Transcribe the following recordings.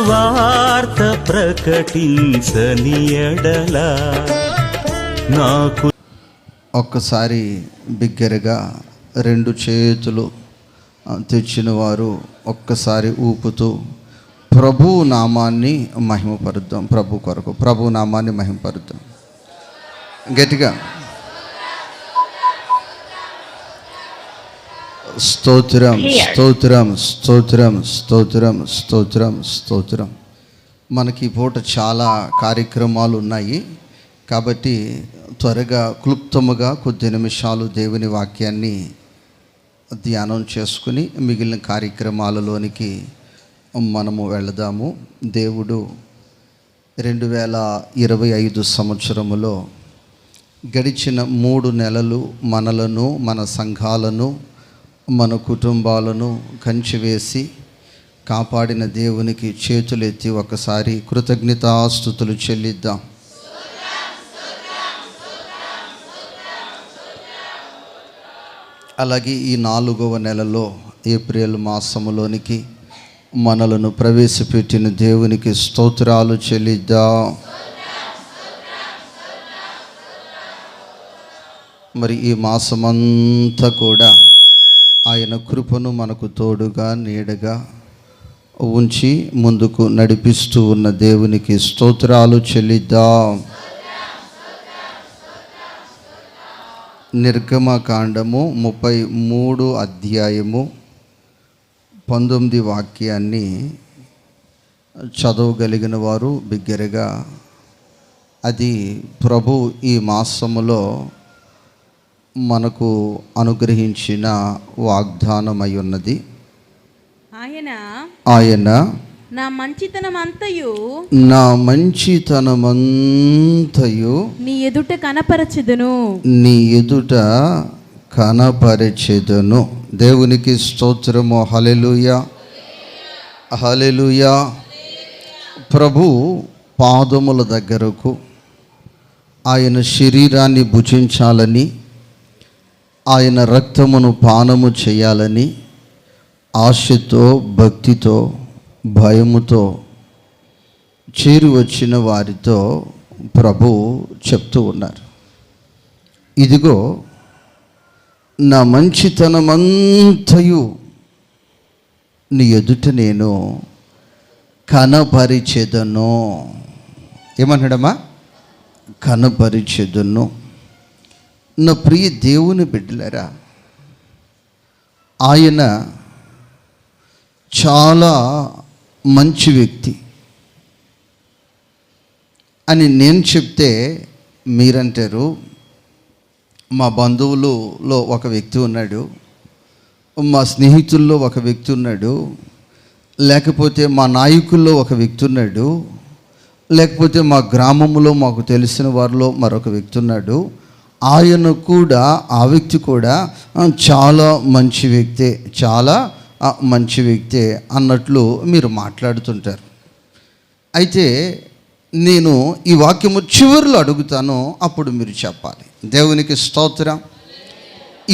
సువార్త ప్రకటించని ఎడల నాకు. ఒక్కసారి బిగ్గరగా రెండు చేతులు తెచ్చిన వారు ఒక్కసారి ఊపుతూ ప్రభు నామాన్ని మహిమపరుద్దాం. ప్రభు కొరకు ప్రభు నామాన్ని మహిమపరుద్దాం గట్టిగా. స్తోత్రం స్తోత్రం స్తోత్రం స్తోత్రం స్తోత్రం స్తోత్రం. మనకి పూట చాలా కార్యక్రమాలు ఉన్నాయి కాబట్టి త్వరగా క్లుప్తముగా కొద్ది నిమిషాలు దేవుని వాక్యాన్ని ధ్యానం చేసుకుని మిగిలిన కార్యక్రమాలలోనికి మనము వెళదాము. దేవుడు 2025 సంవత్సరములో గడిచిన 3 నెలలు మనలను, మన సంఘాలను, మన కుటుంబాలను కంచివేసి కాపాడిన దేవునికి చేతులెత్తి ఒకసారి కృతజ్ఞతాస్తుతులు చెల్లిద్దాం. అలాగే ఈ 4వ నెలలో ఏప్రిల్ మాసములోనికి మనలను ప్రవేశపెట్టిన దేవునికి స్తోత్రాలు చెల్లిద్దాం. మరి ఈ మాసమంతా కూడా ఆయన కృపను మనకు తోడుగా నీడగా ఉంచి ముందుకు నడిపిస్తూ ఉన్న దేవునికి స్తోత్రాలు చెల్లిద్దాం. నిర్గమకాండము 33 అధ్యాయము 19 వాక్యాన్ని చదవగలిగిన వారు బిగ్గరగా, అది ప్రభు ఈ మాసములో మనకు అనుగ్రహించిన వాగ్దానమై ఉన్నది. ఆయన నా మంచితనమంతయు నీ ఎదుట కనపరచెదను. దేవునికి స్తోత్రము. హల్లెలూయా హల్లెలూయా. ప్రభు పాదముల దగ్గరకు ఆయన శరీరాన్ని భుజించాలని, ఆయన రక్తమును పానము చేయాలని ఆశతో, భక్తితో, భయముతో చేరి వచ్చిన వారితో ప్రభు చెప్తూ ఉన్నారు, ఇదిగో నా మంచితనమంతయు నీ ఎదుట నేను కనపరిచెదను. ఏమన్నాడమ్మా? కనపరిచెదను. నా ప్రియ దేవుని బిడ్డలారా, ఆయన చాలా మంచి వ్యక్తి అని నేను చెప్తే మీరంటారు, మా బంధువులలో ఒక వ్యక్తి ఉన్నాడు, మా స్నేహితుల్లో ఒక వ్యక్తి ఉన్నాడు, లేకపోతే మా నాయకుల్లో ఒక వ్యక్తి ఉన్నాడు, లేకపోతే మా గ్రామంలో మాకు తెలిసిన వారిలో మరొక వ్యక్తి ఉన్నాడు, ఆయన కూడా, ఆ వ్యక్తి కూడా చాలా మంచి వ్యక్తే, చాలా మంచి వ్యక్తే అన్నట్లు మీరు మాట్లాడుతుంటారు. అయితే నేను ఈ వాక్యము చివరిలో అడుగుతాను, అప్పుడు మీరు చెప్పాలి. దేవునికి స్తోత్రం.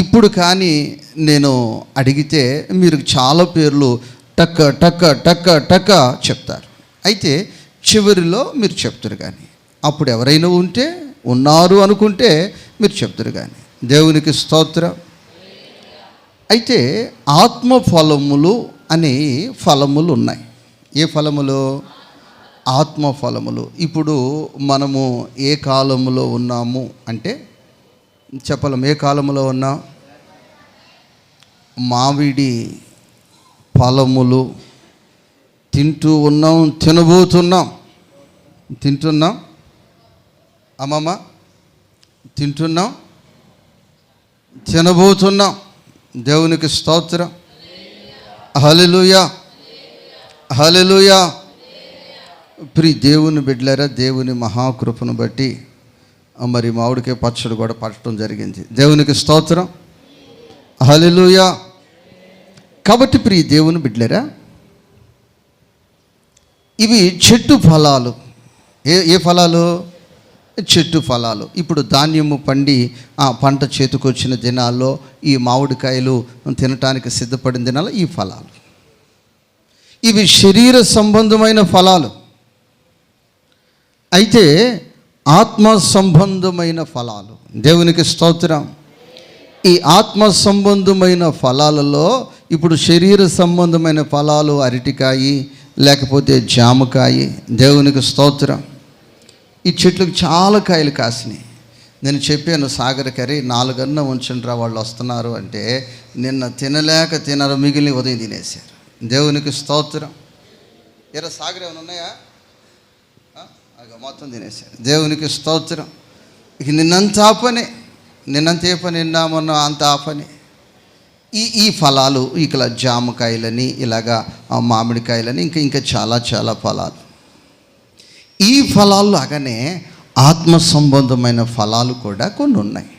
ఇప్పుడు కానీ నేను అడిగితే మీరు చాలా పేర్లు టక్క టక్క టక్క టక్క చెప్తారు. అయితే చివరిలో మీరు చెప్తారు, కానీ అప్పుడు ఎవరైనా ఉంటే, ఉన్నారు అనుకుంటే మీరు చెప్తారు కానీ. దేవునికి స్తోత్రం. అయితే ఆత్మ ఫలములు అనే ఫలములు ఉన్నాయి. ఏ ఫలములు? ఆత్మ ఫలములు. ఇప్పుడు మనము ఏ కాలములో ఉన్నాము అంటే చెప్పలేం. ఏ కాలంలో ఉన్నాం? మామిడి ఫలములు తింటూ ఉన్నాం, తినబోతున్నాం. తింటున్నాం అమ్మమ్మ, తింటున్నాం, తినబోతున్నాం. దేవునికి స్తోత్రం. హల్లెలూయా హల్లెలూయా. ప్రియ దేవుని బిడ్డలారా, దేవుని మహాకృపను బట్టి మరి మామిడికాయ పచ్చడి కూడా పట్టడం జరిగింది. దేవునికి స్తోత్రం. హల్లెలూయా. కాబట్టి ప్రియ దేవుని బిడ్డలారా, ఇవి చెట్టు ఫలాలు. ఏ ఫలాలు? చెట్టు ఫలాలు. ఇప్పుడు ధాన్యము పండి ఆ పంట చేతికొచ్చిన దినాల్లో ఈ మామిడికాయలు తినటానికి సిద్ధపడిన దినాల్లో ఈ ఫలాలు. ఇవి శరీర సంబంధమైన ఫలాలు. అయితే ఆత్మ సంబంధమైన ఫలాలు, దేవునికి స్తోత్రం. ఈ ఆత్మ సంబంధమైన ఫలాలలో ఇప్పుడు శరీర సంబంధమైన ఫలాలు అరటికాయి, లేకపోతే జామకాయి, దేవునికి స్తోత్రం. ఈ చెట్లకు చాలా కాయలు కాసినాయి. నేను చెప్పాను, సాగర్ కర్రీ 4 ఉంచండిరా వాళ్ళు వస్తున్నారు అంటే, నిన్న తినరు, మిగిలిన ఉదయం తినేశారు. దేవునికి స్తోత్రం. సాగర్ ఏమైనా ఉన్నాయా? మొత్తం తినేశారు. దేవునికి స్తోత్రం. ఇక నిన్నంత ఆపనే, నిన్నంత ఏ పని నిన్నామన్నా అంత ఆపని. ఈ ఫలాలు ఇక జామకాయలని, ఇలాగా మామిడికాయలని, ఇంకా చాలా చాలా ఫలాలు. ఈ ఫలాలు లాగానే ఆత్మ సంబంధమైన ఫలాలు కూడా కొన్ని ఉన్నాయి.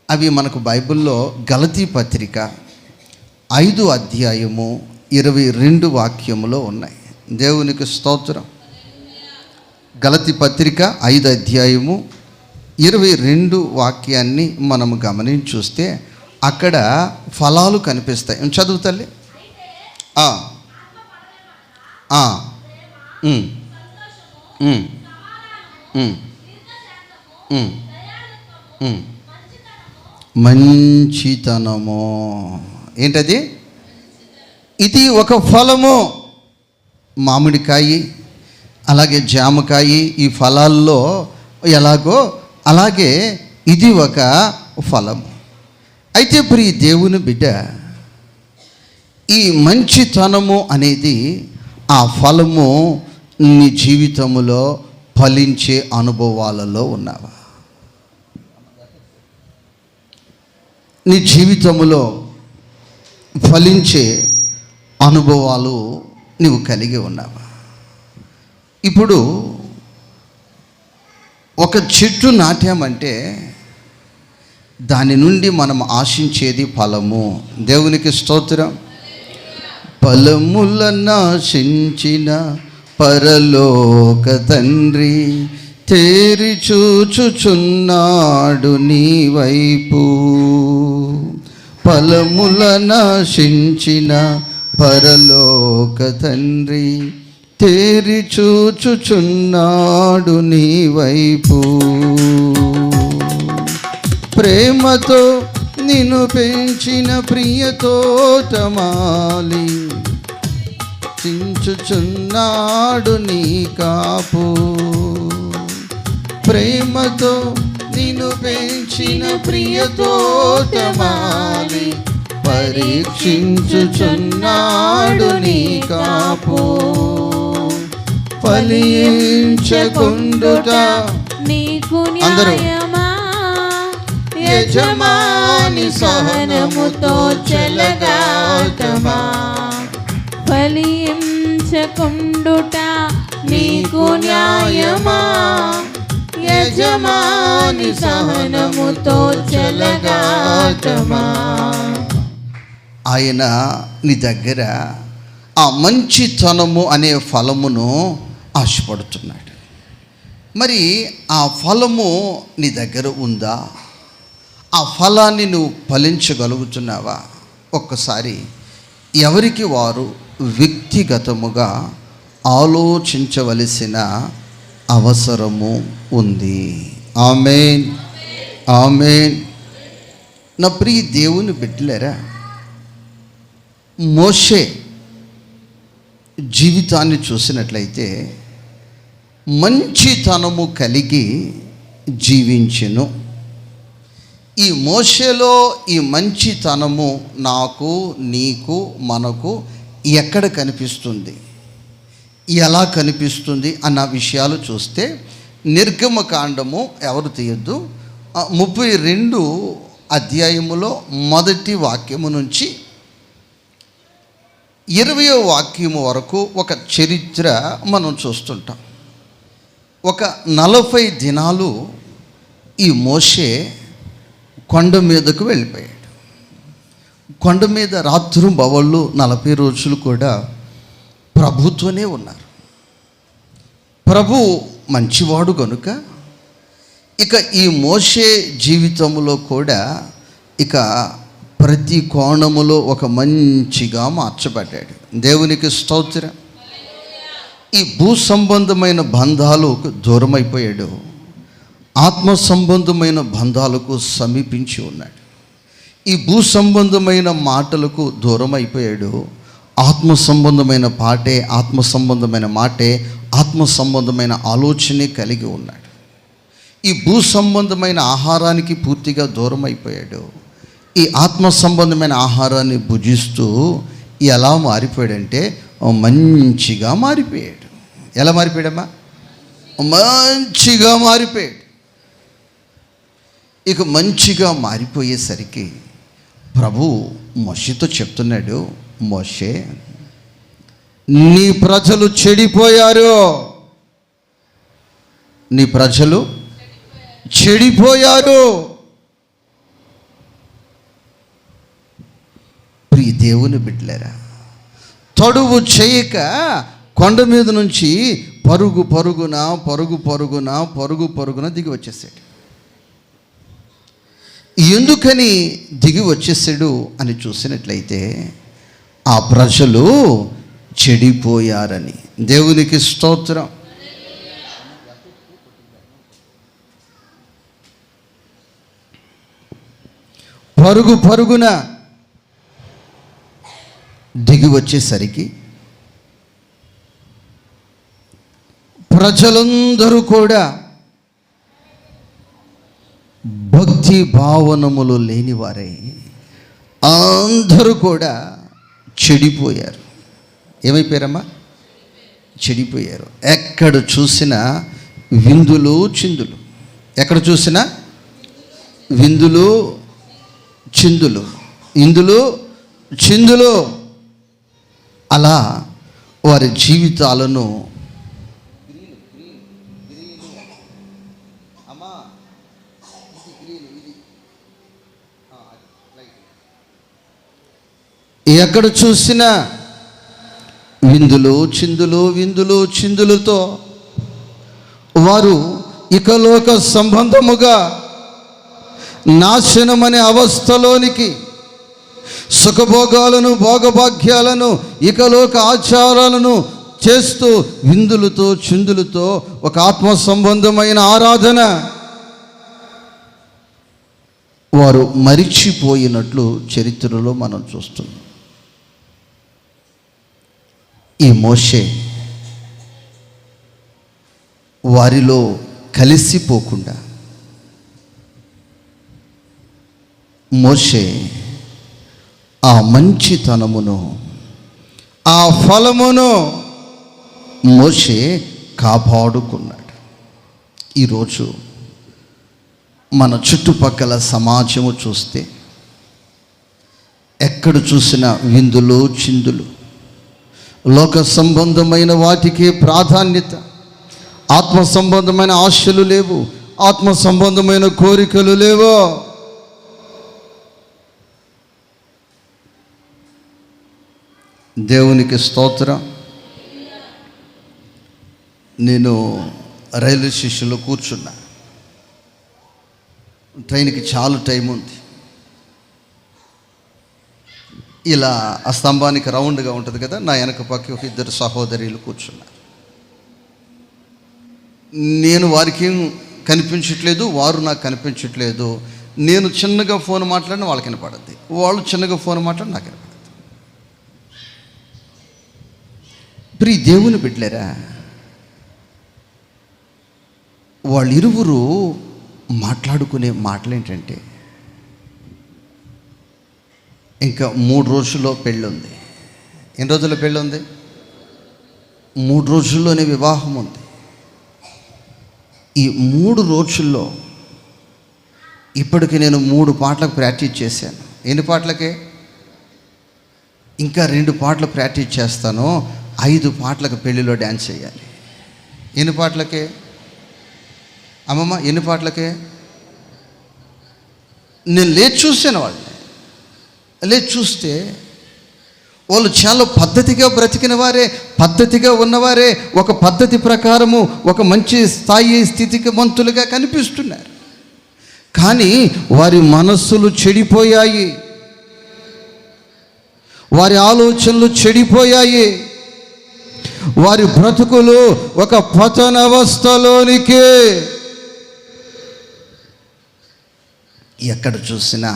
అవి మనకు బైబిల్లో గలతీ పత్రిక 5 అధ్యాయము 22 వాక్యములో ఉన్నాయి. దేవునికి స్తోత్రం. గలతీ పత్రిక 5 అధ్యాయము 22 వాక్యాన్ని మనము గమనించి చూస్తే అక్కడ ఫలాలు కనిపిస్తాయి. చదువు తల్లి. మంచితనము ఏంటది? ఇది ఒక ఫలము. మామిడికాయి, అలాగే జామకాయి, ఈ ఫలాల్లో ఎలాగో అలాగే ఇది ఒక ఫలము. అయితే ప్రియ దేవుని బిడ్డ, ఈ మంచితనము అనేది ఆ ఫలము నీ జీవితంలో ఫలించే అనుభవాలలో ఉన్నావా? నీ జీవితంలో ఫలించే అనుభవాలు నువ్వు కలిగి ఉన్నావా? ఇప్పుడు ఒక చెట్టు నాటామంటే దాని నుండి మనం ఆశించేది ఫలము. దేవునికి స్తోత్రం. ఫలముల నాశించిన పరలోక తండ్రి తేరి చూచుచున్నాడు నీ వైపు. ఫలముల నాశించిన పరలోక తండ్రి తేరి చూచుచున్నాడు నీ వైపు. ప్రేమతో నిన్ను పెంచిన ప్రియతోటమాలి చించుచున్నాడు నీ కాపు. ప్రేమతో నిన్ను పెంచిన ప్రియతోటమాలి పరీక్షించుచున్నాడు నీ కాపు. ఫలించకుండుట నీకు న్యాయమా, యజమాని సహనముతో చెలగాటమా. ఫలించకుండుట నీకు న్యాయమా, యజమాని సహనముతో చెలగాటమా. ఆయన నీ దగ్గర ఆ మంచితనము అనే ఫలమును ఆశపడుతున్నాడు. మరి ఆ ఫలము నీ దగ్గర ఉందా? ఆ ఫలాన్ని నువ్వు ఫలించగలుగుతున్నావా? ఒక్కసారి ఎవరికి వారు వ్యక్తిగతముగా ఆలోచించవలసిన అవసరము ఉంది. ఆమేన్, ఆమేన్. నా ప్రియ దేవుని బిడ్డలారా, మోషే జీవితాన్ని చూసినట్లయితే మంచితనము కలిగి జీవించెను. ఈ మోషేలో ఈ మంచితనము నాకు, నీకు, మనకు ఎక్కడ కనిపిస్తుంది, ఎలా కనిపిస్తుంది అన్న విషయాలు చూస్తే నిర్గమకాండము ఎవరు తీయొద్దు 32 అధ్యాయములో 1వ వాక్యము నుంచి 20వ వాక్యము వరకు ఒక చరిత్ర మనం చూస్తుంటాం. ఒక 40 దినాలు ఈ మోషే కొండ మీదకు వెళ్ళిపోయాడు. కొండ మీద రాత్రు బవళ్ళు 40 రోజులు కూడా ప్రభుతోనే ఉన్నారు. ప్రభు మంచివాడు కనుక ఇక ఈ మోషే జీవితంలో కూడా ఇక ప్రతి కోణములో ఒక మంచిగా మార్చబడ్డాడు. దేవునికి స్తోత్రం. ఈ భూ సంబంధమైన బంధాలకు దూరం అయిపోయాడు, ఆత్మ సంబంధమైన బంధాలకు సమీపించి ఉన్నాడు. ఈ భూ సంబంధమైన మాటలకు దూరం అయిపోయాడు, ఆత్మ సంబంధమైన పాటే, ఆత్మ సంబంధమైన మాటే, ఆత్మ సంబంధమైన ఆలోచనే కలిగి ఉన్నాడు. ఈ భూ సంబంధమైన ఆహారానికి పూర్తిగా దూరం అయిపోయాడు, ఈ ఆత్మ సంబంధమైన ఆహారాన్ని భుజిస్తూ ఎలా మారిపోయాడంటే మంచిగా మారిపోయాడు. ఎలా మారిపోయాడమ్మా? మంచిగా మారిపోయాడు. ఇక మంచిగా మారిపోయేసరికి ప్రభు మోషేతో చెప్తున్నాడు, మోషే, నీ ప్రజలు చెడిపోయారు, నీ ప్రజలు చెడిపోయారు. ప్రియ దేవుని బిడ్డలారా, తడువు చేయక కొండ మీద నుంచి పరుగు పరుగున దిగి వచ్చేసాడు. ఎందుకని దిగి వచ్చేసాడు అని చూసినట్లయితే ఆ ప్రజలు చెడిపోయారని. దేవునికి స్తోత్రం. పరుగున దిగి వచ్చేసరికి ప్రజలందరూ కూడా భక్తి భావనములు లేనివారై అందరూ కూడా చెడిపోయారు. ఏమైపోయారమ్మా? చెడిపోయారు. ఎక్కడ చూసినా విందులు చిందులు, ఎక్కడ చూసినా విందులు చిందులు, ఇందులు చిందులు. అలా వారి జీవితాలను ఎక్కడ చూసినా విందులు చిందులతో వారు ఇకలోక సంబంధముగా నాశనమనే అవస్థలోనికి, సుఖభోగాలను భోగభాగ్యాలను ఇకలోక ఆచారాలను చేస్తూ విందులతో చిందులతో ఒక ఆత్మ సంబంధమైన ఆరాధన వారు మరిచిపోయినట్లు చరిత్రలో మనం చూస్తున్నాం. ఈ మోషే వారిలో కలిసిపోకుండా, మోషే ఆ మంచితనమును, ఆ ఫలమును మోషే కాపాడుకున్నాడు. ఈరోజు మన చుట్టుపక్కల సమాజము చూస్తే ఎక్కడ చూసినా విందులు చిందులు, లోక సంబంధమైన వాటికి ప్రాధాన్యత, ఆత్మ సంబంధమైన ఆశలు లేవు, ఆత్మ సంబంధమైన కోరికలు లేవు. దేవునికి స్తోత్రం. నేను రైల్వే స్టేషన్లో కూర్చున్నా. ట్రైన్కి చాలా టైం ఉంది. ఇలా ఆ స్తంభానికి రౌండ్గా ఉంటుంది కదా, నా వెనక పక్క ఒక ఇద్దరు సహోదరులు కూర్చున్నారు. నేను వారికి కనిపించట్లేదు, వారు నాకు కనిపించట్లేదు. నేను చిన్నగా ఫోన్ మాట్లాడిన వాళ్ళకి వినపడద్ది, వాళ్ళు చిన్నగా ఫోన్ మాట్లాడి నాకు వినపడద్ది. ప్రియ దేవుని బిడ్డలారా, వాళ్ళిరువురు మాట్లాడుకునే మాటలు ఏంటంటే, ఇంకా 3 రోజుల్లో పెళ్ళి ఉంది. ఎన్ని రోజుల్లో పెళ్ళి ఉంది? 3 రోజుల్లోనే వివాహం ఉంది. ఈ 3 రోజుల్లో ఇప్పటికి నేను 3 పాటలకు ప్రాక్టీస్ చేశాను. ఎన్ని పాటలకే? ఇంకా 2 పాటలు ప్రాక్టీస్ చేస్తాను. 5 పాటలకు పెళ్ళిలో డ్యాన్స్ చేయాలి. ఎన్ని పాటలకే అమ్మమ్మ? ఎన్ని పాటలకే? నేను లేచి చూశాను వాళ్ళని. లేచి చూస్తే వాళ్ళు చాలా పద్ధతిగా బ్రతికిన వారే, పద్ధతిగా ఉన్నవారే, ఒక పద్ధతి ప్రకారము ఒక మంచి స్థాయి స్థితికి మంతులుగా కనిపిస్తున్నారు. కానీ వారి మనస్సులు చెడిపోయాయి. వారి ఆలోచనలు చెడిపోయాయి. వారి బ్రతుకులు ఒక పతనవస్థలోనికే. ఎక్కడ చూసినా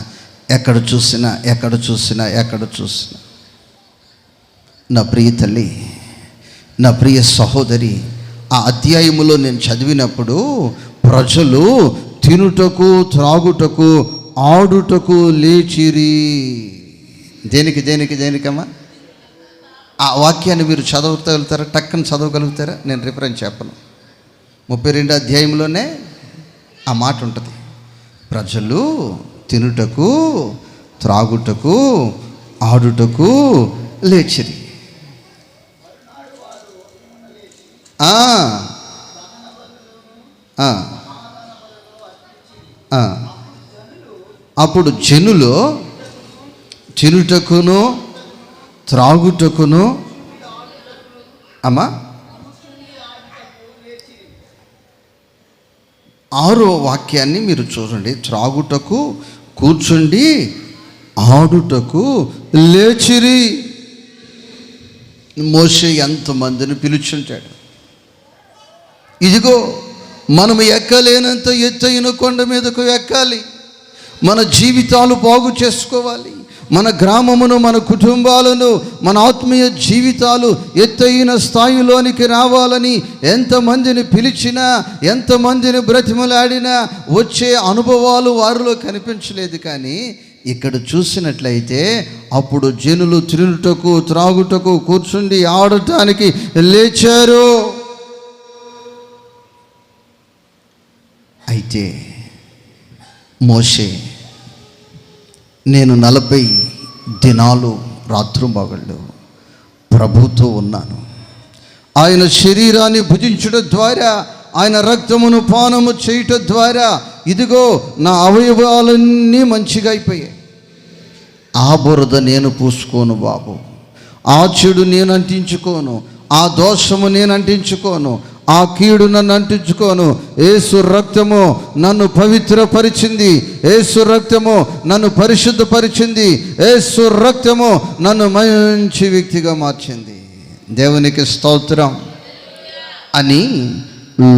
నా ప్రియ తల్లి, నా ప్రియ సహోదరి, ఆ అధ్యాయములో నేను చదివినప్పుడు ప్రజలు తినుటకు, త్రాగుటకు, ఆడుటకు లేచిరి. దేనికమ్మా? ఆ వాక్యాన్ని మీరు చదవగలుగుతారా? టక్కని చదవగలుగుతారా? నేను రిఫరెన్స్ చెప్పను. 32 అధ్యాయంలోనే ఆ మాట ఉంటుంది. ప్రజలు తినుటకు, త్రాగుటకు, ఆడుటకు లేచిరి. అప్పుడు జనులు తినుటకును, త్రాగుటకును, అమ్మా 6వ వాక్యాన్ని మీరు చూడండి. త్రాగుటకు, కూర్చుండి, ఆడుటకు లేచిరి. మోషే ఎంతమందిని పిలుచుంటాడు. ఇదిగో మనము ఎక్కలేనంత ఎత్తైన కొండ మీదకు ఎక్కాలి, మన జీవితాలు బాగు చేసుకోవాలి, మన గ్రామమును, మన కుటుంబాలను, మన ఆత్మీయ జీవితాలు ఎత్తైన స్థాయిలోనికి రావాలని ఎంతమందిని పిలిచినా, ఎంతమందిని బ్రతిమలాడినా వచ్చే అనుభవాలు వారిలో కనిపించలేదు. కానీ ఇక్కడ చూసినట్లయితే అప్పుడు జనులు తినుటకు, త్రాగుటకు, కూర్చుండి ఆడటానికి లేచారు. అయితే మోషే, నేను 40 దినాలు రాత్రింబగళ్ళు ప్రభుతో ఉన్నాను. ఆయన శరీరాన్ని భుజించడం ద్వారా, ఆయన రక్తమును పానము చేయటం ద్వారా ఇదిగో నా అవయవాలన్నీ మంచిగా అయిపోయాయి. ఆ బురద నేను పూసుకోను బాబు, ఆ చెడు నేను అంటించుకోను, ఆ దోషము నేను అంటించుకోను, ఆ కీడు నన్ను అంటించుకోను. యేసు రక్తము నన్ను పవిత్రపరిచింది, యేసు రక్తము నన్ను పరిశుద్ధపరిచింది, యేసు రక్తము నన్ను మంచి వ్యక్తిగా మార్చింది. దేవునికి స్తోత్రం అని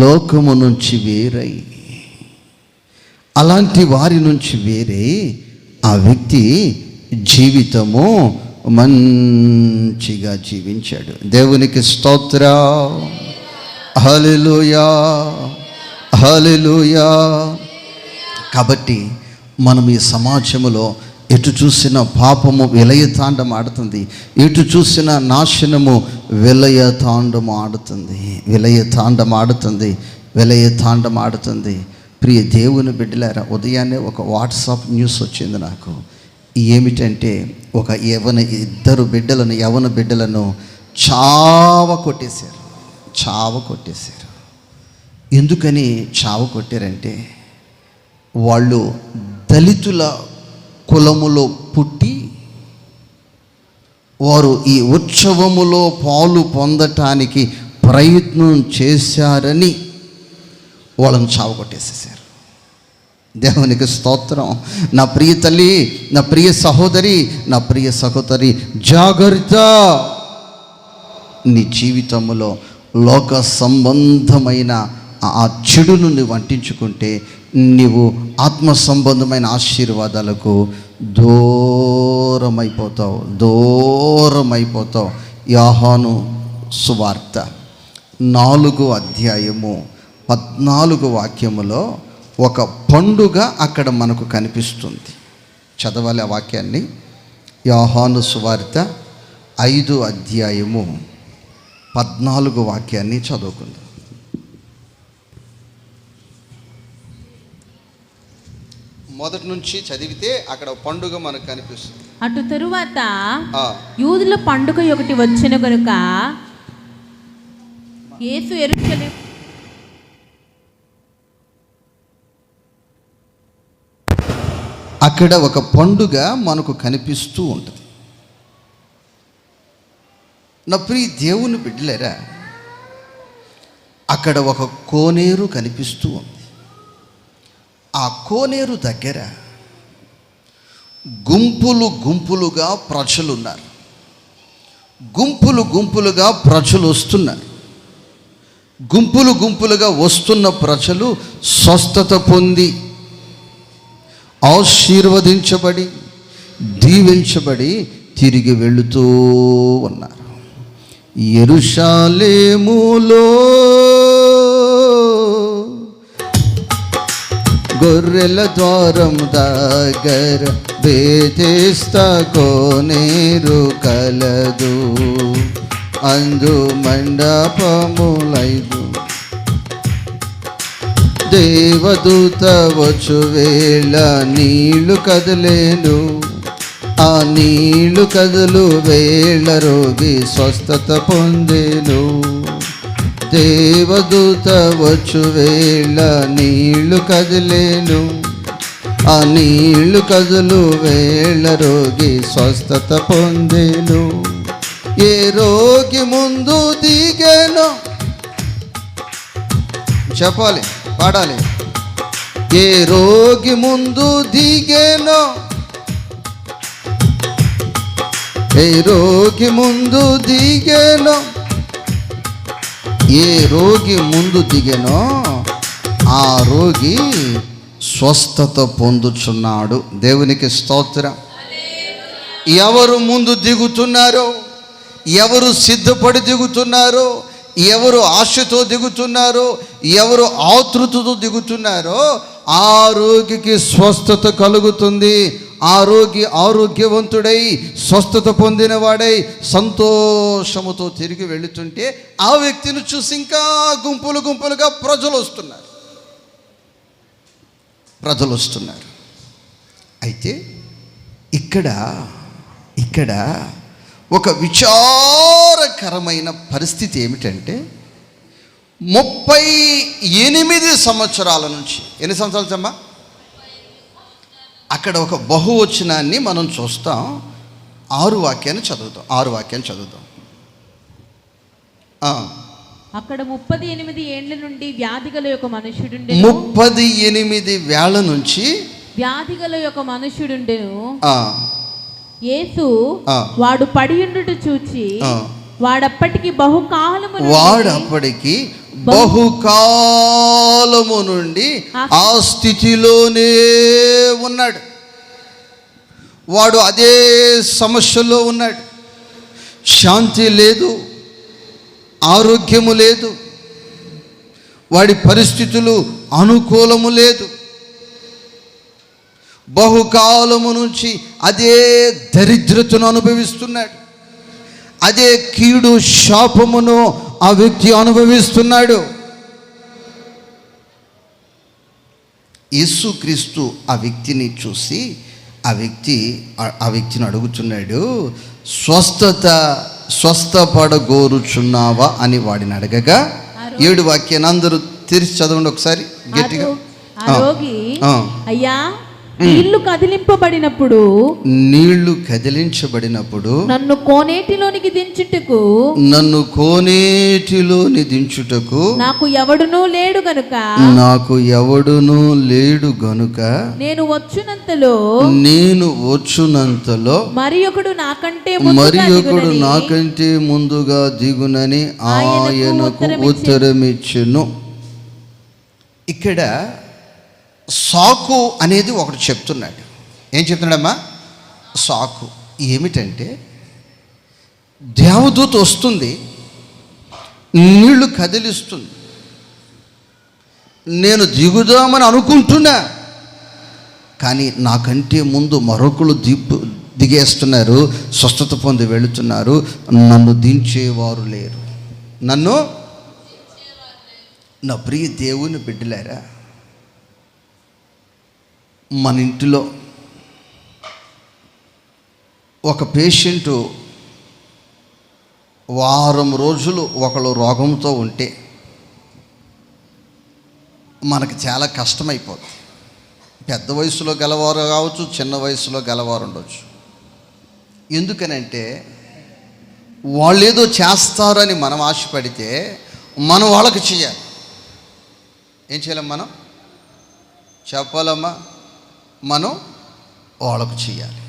లోకము నుంచి వేరై, అలాంటి వారి నుంచి వేరే ఆ వ్యక్తి జీవితము మంచిగా జీవించాడు. దేవునికి స్తోత్రం. హల్లెలూయా, హల్లెలూయా. కాబట్టి మనం ఈ సమాజంలో ఎటు చూసిన పాపము విలయతాండం ఆడుతుంది, ఎటు చూసిన నాశనము విలయతాండం ఆడుతుంది. ప్రియ దేవుని బిడ్డలారా, ఉదయాన్నే ఒక వాట్సాప్ న్యూస్ వచ్చింది నాకు. ఏమిటంటే ఒక ఇద్దరు యవన బిడ్డలను చావ కొట్టేశారు. ఎందుకని చావ కొట్టారంటే, వాళ్ళు దళితుల కులములో పుట్టి వారు ఈ ఉత్సవములో పాలు పొందటానికి ప్రయత్నం చేశారని వాళ్ళని చావ కొట్టేసేసారు. దేవునికి స్తోత్రం. నా ప్రియ తల్లి, నా ప్రియ సహోదరి, నా ప్రియ సహోదరి, జాగ్రత్త. నీ జీవితంలో లోక సంబంధమైన ఆ చెడును నువ్వు అంటించుకుంటే నీవు ఆత్మ సంబంధమైన ఆశీర్వాదాలకు దూరమైపోతావు. యోహాను సువార్త 4వ అధ్యాయము 14వ వాక్యములో ఒక పండుగ అక్కడ మనకు కనిపిస్తుంది. చదవాలి ఆ వాక్యాన్ని. యోహాను సువార్త 5వ అధ్యాయము 14వ వాక్యాన్ని చదువుకుందాం. మొదటి నుంచి చదివితే అక్కడ పండుగ మనకు కనిపిస్తుంది. అటు తరువాత యూదుల పండుగ ఒకటి వచ్చిన కనుక యేసు యెరూషలేము అక్కడ ఒక పండుగ మనకు కనిపిస్తూ ఉంటుంది. నా ప్రియ దేవుని బిడ్డలారా, అక్కడ ఒక కోనేరు కనిపిస్తూ ఉంది. ఆ కోనేరు దగ్గర గుంపులుగా ప్రజలు ఉన్నారు. గుంపులు గుంపులుగా ప్రజలు వస్తున్నారు. గుంపులు గుంపులుగా వస్తున్న ప్రజలు స్వస్థత పొంది ఆశీర్వదించబడి దీవించబడి తిరిగి వెళుతూ ఉన్నారు. యెరూషలేములో గొర్రెల ద్వారం దగ్గర బేతెస్దా కోనేరు కలదు, అందు మండపములైదు. దేవదూత వచ్చు వేళ నీళ్లు కదలేను, ఆ నీళ్లు కదులు వేళ రోగి స్వస్థత పొందేను. దేవదూత వచ్చు వేళ నీళ్లు కదిలేను, ఆ నీళ్లు కదులు వేళ రోగి స్వస్థత పొందేను. ఏ రోగి ముందు దిగేనో, చెప్పాలి, పాడాలి. ఏ రోగి ముందు దిగేనో, ఏ రోగి ముందు దిగేనో, ఏ రోగి ముందు దిగేనో ఆ రోగి స్వస్థత పొందుచున్నాడు. దేవునికి స్తోత్రం. ఎవరు ముందు దిగుతున్నారో, ఎవరు సిద్ధపడి దిగుతున్నారో, ఎవరు ఆశతో దిగుతున్నారో, ఎవరు ఆతృతతో దిగుతున్నారో ఆ రోగికి స్వస్థత కలుగుతుంది. ఆ రోగి ఆరోగ్యవంతుడై స్వస్థత పొందినవాడై సంతోషముతో తిరిగి వెళుతుంటే ఆ వ్యక్తిని చూసి ఇంకా గుంపులు గుంపులుగా ప్రజలు వస్తున్నారు. అయితే ఇక్కడ ఒక విచారకరమైన పరిస్థితి ఏమిటంటే 38 సంవత్సరాల నుంచి, ఎన్ని సంవత్సరాలు చెమ్మా? అక్కడ ఒక బహువచనాన్ని మనం చూస్తాం. 6 వాక్యాన్ని చదువుతాం. అక్కడ 38 ఏండ్ల నుండి వ్యాధిగల యొక్క మనుష్యుడుండెను. 38 వేళ నుంచి వ్యాధిగల యొక్క మనుష్యుడుండెను. యేసు వాడు పడియుండుట చూచి వాడప్పటికి బహుకాలము నుండి ఆ స్థితిలోనే ఉన్నాడు. వాడు అదే సమస్యలో ఉన్నాడు. శాంతి లేదు, ఆరోగ్యము లేదు, వాడి పరిస్థితులు అనుకూలము లేదు. బహుకాలము నుంచి అదే దరిద్రతను అనుభవిస్తున్నాడు. అదే కీడు శాపమును ఆ వ్యక్తి అనుభవిస్తున్నాడు. యేసుక్రీస్తు ఆ వ్యక్తిని చూసి ఆ వ్యక్తిని అడుగుతున్నాడు, స్వస్థపడగోరుచున్నావా అని వాడిని అడగగా 7 వాక్యాన్ని అందరూ తెరిచి చదవండి ఒకసారి గట్టిగా. అయ్యా, నీళ్లు కదిలించబడినప్పుడు నన్ను కోనేటిలోని దించుటకు నాకు ఎవడునూ లేడు గనుక నేను వచ్చునంతలో మరి ఒకడు నాకంటే ముందుగా దిగునని ఆయనకు ఉత్తరమిచ్చెను. ఇక్కడ సాకు అనేది ఒకటి చెప్తున్నాడు. ఏం చెప్తున్నాడమ్మా? సాకు ఏమిటంటే, దేవదూత వస్తుంది, నీళ్లు కదిలిస్తుంది, నేను దిగుదామని అనుకుంటున్నా, కానీ నాకంటే ముందు మరొకరు దిగేస్తున్నారు, స్వస్థత పొంది వెళుతున్నారు, నన్ను దించేవారు లేరు. నా ప్రియ దేవుని బిడ్డలారా, మన ఇంటిలో ఒక పేషెంటు వారం రోజులు ఒకళ్ళు రోగంతో ఉంటే మనకు చాలా కష్టమైపోతుంది. పెద్ద వయసులో గలవారు కావచ్చు, చిన్న వయసులో గలవారు ఉండవచ్చు. ఎందుకనంటే వాళ్ళు ఏదో చేస్తారని మనం ఆశపడితే మనం వాళ్ళకి చేయాలి. ఏం చేయాలమ్మా? మనం చెప్పాలమ్మా, మనం వాళ్ళకు చేయాలి,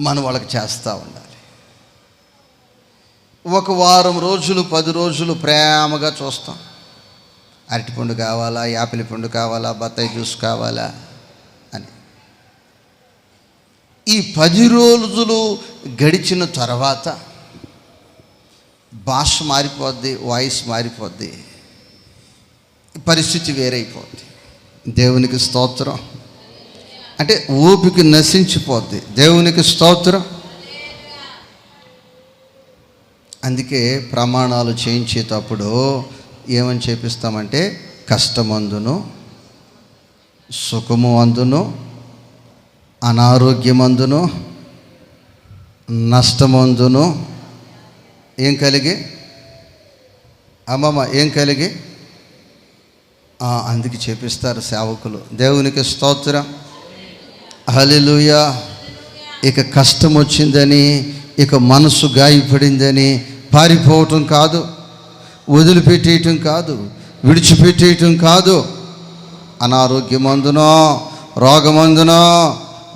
మనం వాళ్ళకి చేస్తూ ఉండాలి. ఒక వారం రోజులు 10 రోజులు ప్రేమగా చూస్తాం. అరటిపండు కావాలా, యాపిల్ పండు కావాలా, బత్తాయి జ్యూస్ కావాలా అని. ఈ 10 రోజులు గడిచిన తర్వాత భాష మారిపోద్ది, వాయిస్ మారిపోద్ది, పరిస్థితి వేరైపోద్ది. దేవునికి స్తోత్రం. అంటే ఓపిక నశించిపోద్ది. దేవునికి స్తోత్రం. అందుకే ప్రమాణాలు చేయించేటప్పుడు ఏమని చేపిస్తామంటే, కష్టమందును, సుఖము అందును, అనారోగ్యమందును, నష్టమందును ఏం కలిగి, అమ్మమ్మ ఏం కలిగి, అందుకే చేపిస్తారు సేవకులు. దేవునికి స్తోత్రం. హల్లెలూయా. ఇక కష్టం వచ్చిందని, ఇక మనసు గాయపడిందని పారిపోవటం కాదు, వదిలిపెట్టేయటం కాదు, విడిచిపెట్టేయటం కాదు. అనారోగ్యమందునో, రోగమందునో,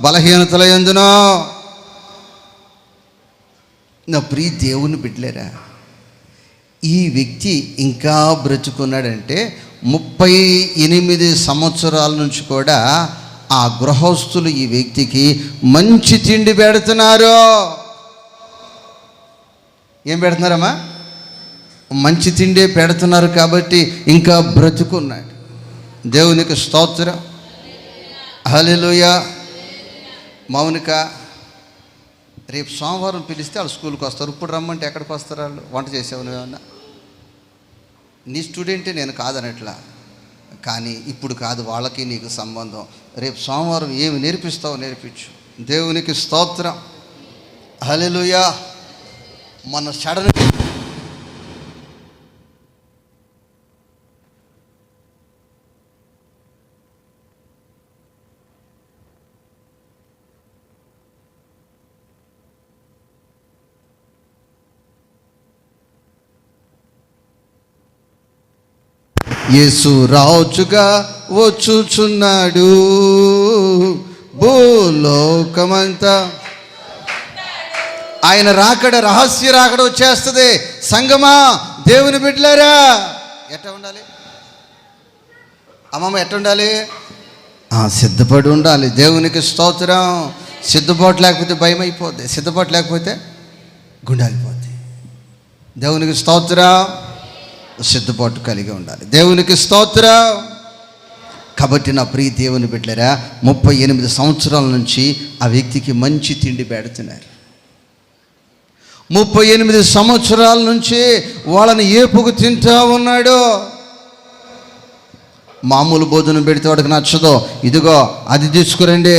బలహీనతల యందునో నా ప్రియ దేవుని బిడ్డలేరా, ఈ వ్యక్తి ఇంకా బ్రతుకున్నాడంటే 38 సంవత్సరాల నుంచి కూడా ఆ గృహస్థులు ఈ వ్యక్తికి మంచి తిండి పెడుతున్నారు. ఏం పెడుతున్నారమ్మా? మంచి తిండే పెడుతున్నారు కాబట్టి ఇంకా బ్రతుకున్నాడు. దేవునికి స్తోత్రం. హల్లెలూయా. మౌనిక, రేపు సోమవారం పిలిస్తే వాళ్ళు స్కూల్కి వస్తారు. ఇప్పుడు రమ్మంటే ఎక్కడికి వస్తారు వాళ్ళు? వంట చేసావు నువ్వేమన్నా? నీ స్టూడెంటే, నేను కాదనట్లా, కానీ ఇప్పుడు కాదు, వాళ్ళకి నీకు సంబంధం. రేపు సోమవారం ఏమి నేర్పిస్తావో నేర్పించు. దేవునికి స్తోత్రం. హల్లెలూయా. మన సడన్ యేసు రాజుగా వచ్చుచున్నాడు, భూలోకమంతా ఆయన రాకడ, రహస్య రాకడ వచ్చేస్తుంది. సంగమా, దేవుని బిడ్డలారా, ఎట్లా ఉండాలి అమ్మమ్మ? ఎట్లా ఉండాలి? సిద్ధపడి ఉండాలి. దేవునికి స్తోత్రం. సిద్ధపాటు లేకపోతే భయం అయిపోద్ది, సిద్ధపాటు లేకపోతే గుండె ఆగిపోద్ది. దేవునికి స్తోత్రం. సిద్ధపాటు కలిగి ఉండాలి. దేవునికి స్తోత్రం. కాబట్టి నా ప్రియ దేవుని బిడ్డలారా, 38 సంవత్సరాల నుంచి ఆ వ్యక్తికి మంచి తిండి పెడుతున్నారు. 38 సంవత్సరాల నుంచి వాళ్ళని ఏపుకు తింటా ఉన్నాడు. మామూలు భోజనం పెడితే వాడికి నచ్చదో. ఇదిగో అది తీసుకురండి,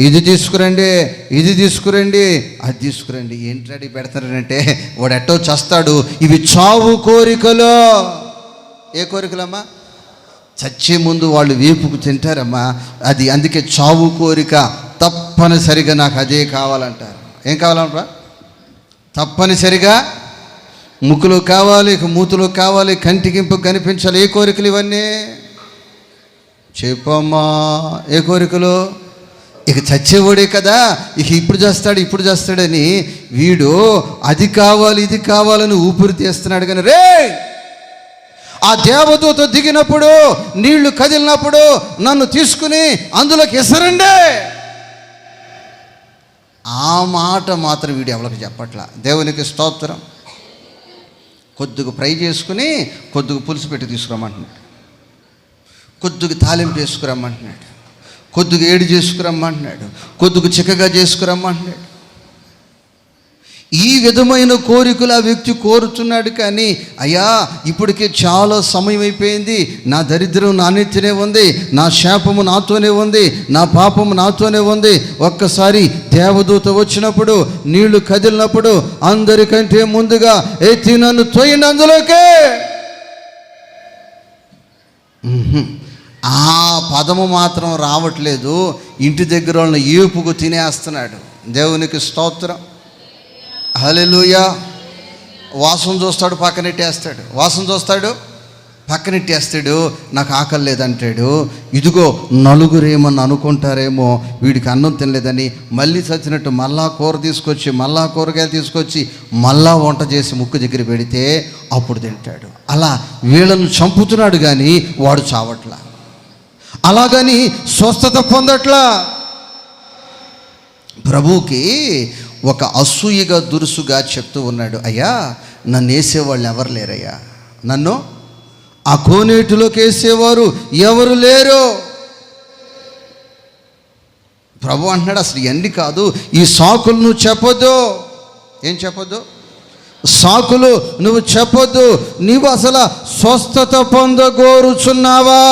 ఇది తీసుకురండి, ఇది తీసుకురండి, అది తీసుకురండి. ఏంటంటే పెడతారంటే వాడు ఎట్టో చేస్తాడు. ఇవి చావు కోరికలు. ఏ కోరికలమ్మా? చచ్చే ముందు వాళ్ళు వేపుకు తింటారమ్మా. అది అందుకే చావు కోరిక. తప్పనిసరిగా నాకు అదే కావాలంటారు. ఏం కావాలమ్మా? తప్పనిసరిగా ముక్కులో కావాలి, ఇక మూతులో కావాలి, కంటికింపు కనిపించాలి. ఏ కోరికలు ఇవన్నీ? చెప్పమ్మా, ఏ కోరికలు? ఇక చచ్చేవాడే కదా, ఇక ఇప్పుడు చేస్తాడని వీడు అది కావాలి, ఇది కావాలని ఊపిరి తీస్తున్నాడు. కానీ రే, ఆ దేవదూత దిగినప్పుడు, నీళ్లు కదిలినప్పుడు నన్ను తీసుకుని అందులోకి ఎసరండి, ఆ మాట మాత్రం వీడు ఎవరికి చెప్పట్లా. దేవునికి స్తోత్రం. కొద్దిగా ఫ్రై చేసుకుని కొద్దిగా పులుసు పెట్టి తీసుకురమ్మంటున్నాడు, కొద్దిగా తాలింపు చేసుకురమ్మంటున్నాడు, కొద్దిగా ఏడు చేసుకురమ్మంటున్నాడు, కొద్దిగా చిక్కగా చేసుకురమ్మంటున్నాడు. ఈ విధమైన కోరికలు ఆ వ్యక్తి కోరుతున్నాడు. కానీ అయ్యా, ఇప్పటికే చాలా సమయం అయిపోయింది, నా దరిద్రం నా నెత్తినే ఉంది, నా శాపము నాతోనే ఉంది, నా పాపము నాతోనే ఉంది. ఒక్కసారి దేవదూత వచ్చినప్పుడు, నీళ్లు కదిలినప్పుడు అందరికంటే ముందుగా ఎత్తి నన్ను తోయిన అందులోకే. ఆ పదము మాత్రం రావట్లేదు. ఇంటి దగ్గర వాళ్ళని ఏపుకు తినేస్తున్నాడు. దేవునికి స్తోత్రం. హల్లెలూయా. వాసన చూస్తాడు, పక్కనెట్టేస్తాడు. వాసన చూస్తాడు, పక్కనెట్టేస్తాడు, నాకు ఆకలి లేదంటాడు. ఇదిగో నలుగురేమని అనుకుంటారేమో వీడికి అన్నం తినలేదని మళ్ళీ చచ్చినట్టు మళ్ళా కూర తీసుకొచ్చి మళ్ళా కూరగాయలు తీసుకొచ్చి మళ్ళా వంట చేసి ముక్కు దగ్గర పెడితే అప్పుడు తింటాడు. అలా వీళ్ళను చంపుతున్నాడు కానీ వాడు చావట్లా, అలాగని స్వస్థత పొందట్లా. ప్రభువుకి ఒక అసూయగా దురుసుగా చెప్తూ ఉన్నాడు, అయ్యా నన్ను వేసేవాళ్ళు ఎవరు లేరయ్యా, నన్ను ఆ కోనేటిలోకి వేసేవారు ఎవరు లేరు. ప్రభు అంటున్నాడు, అసలు ఇవన్నీ కాదు, ఈ సాకులు నువ్వు చెప్పొద్దు. ఏం చెప్పొద్దు? సాకులు నువ్వు చెప్పొద్దు. నీవు అసలు స్వస్థత పొందగోరుచున్నావా?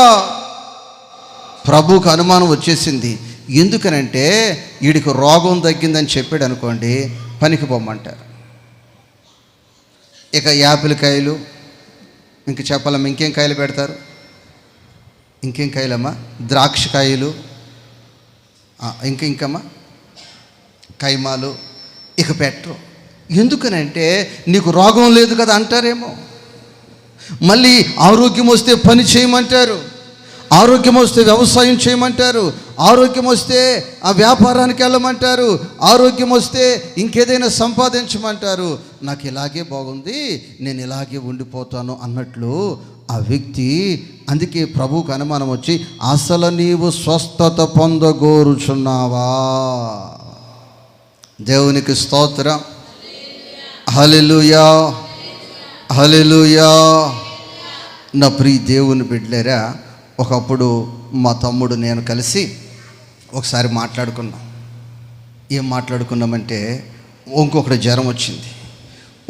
ప్రభువుకు అనుమానం వచ్చేసింది. ఎందుకనంటే వీడికి రోగం తగ్గిందని చెప్పాడు అనుకోండి, పనికి పోమ్మంటారు. ఇక యాపిల్ కాయలు, ఇంక చెప్పాలమ్మా, ఇంకేం కాయలు పెడతారు? ఇంకేం కాయలమ్మా? ద్రాక్ష కాయలు, ఇంకమ్మా కైమాలు ఇక పెట్టరు. ఎందుకనంటే నీకు రోగం లేదు కదా అంటారేమో. మళ్ళీ ఆరోగ్యం వస్తే పని చేయమంటారు, ఆరోగ్యం వస్తే వ్యవసాయం చేయమంటారు, ఆరోగ్యం వస్తే ఆ వ్యాపారానికి వెళ్ళమంటారు, ఆరోగ్యం వస్తే ఇంకేదైనా సంపాదించమంటారు. నాకు ఇలాగే బాగుంది, నేను ఇలాగే ఉండిపోతాను అన్నట్లు ఆ వ్యక్తి. అందుకే ప్రభువుకు అనుమానం వచ్చి, అసలు నీవు స్వస్థత పొందగోరుచున్నావా? దేవునికి స్తోత్రం. హల్లెలూయా, హల్లెలూయా. నా ప్రియ దేవుని బిడ్డలారా, ఒకప్పుడు మా తమ్ముడు నేను కలిసి ఒకసారి మాట్లాడుకున్నాం. ఏం మాట్లాడుకున్నామంటే, ఇంకొకటి జ్వరం వచ్చింది,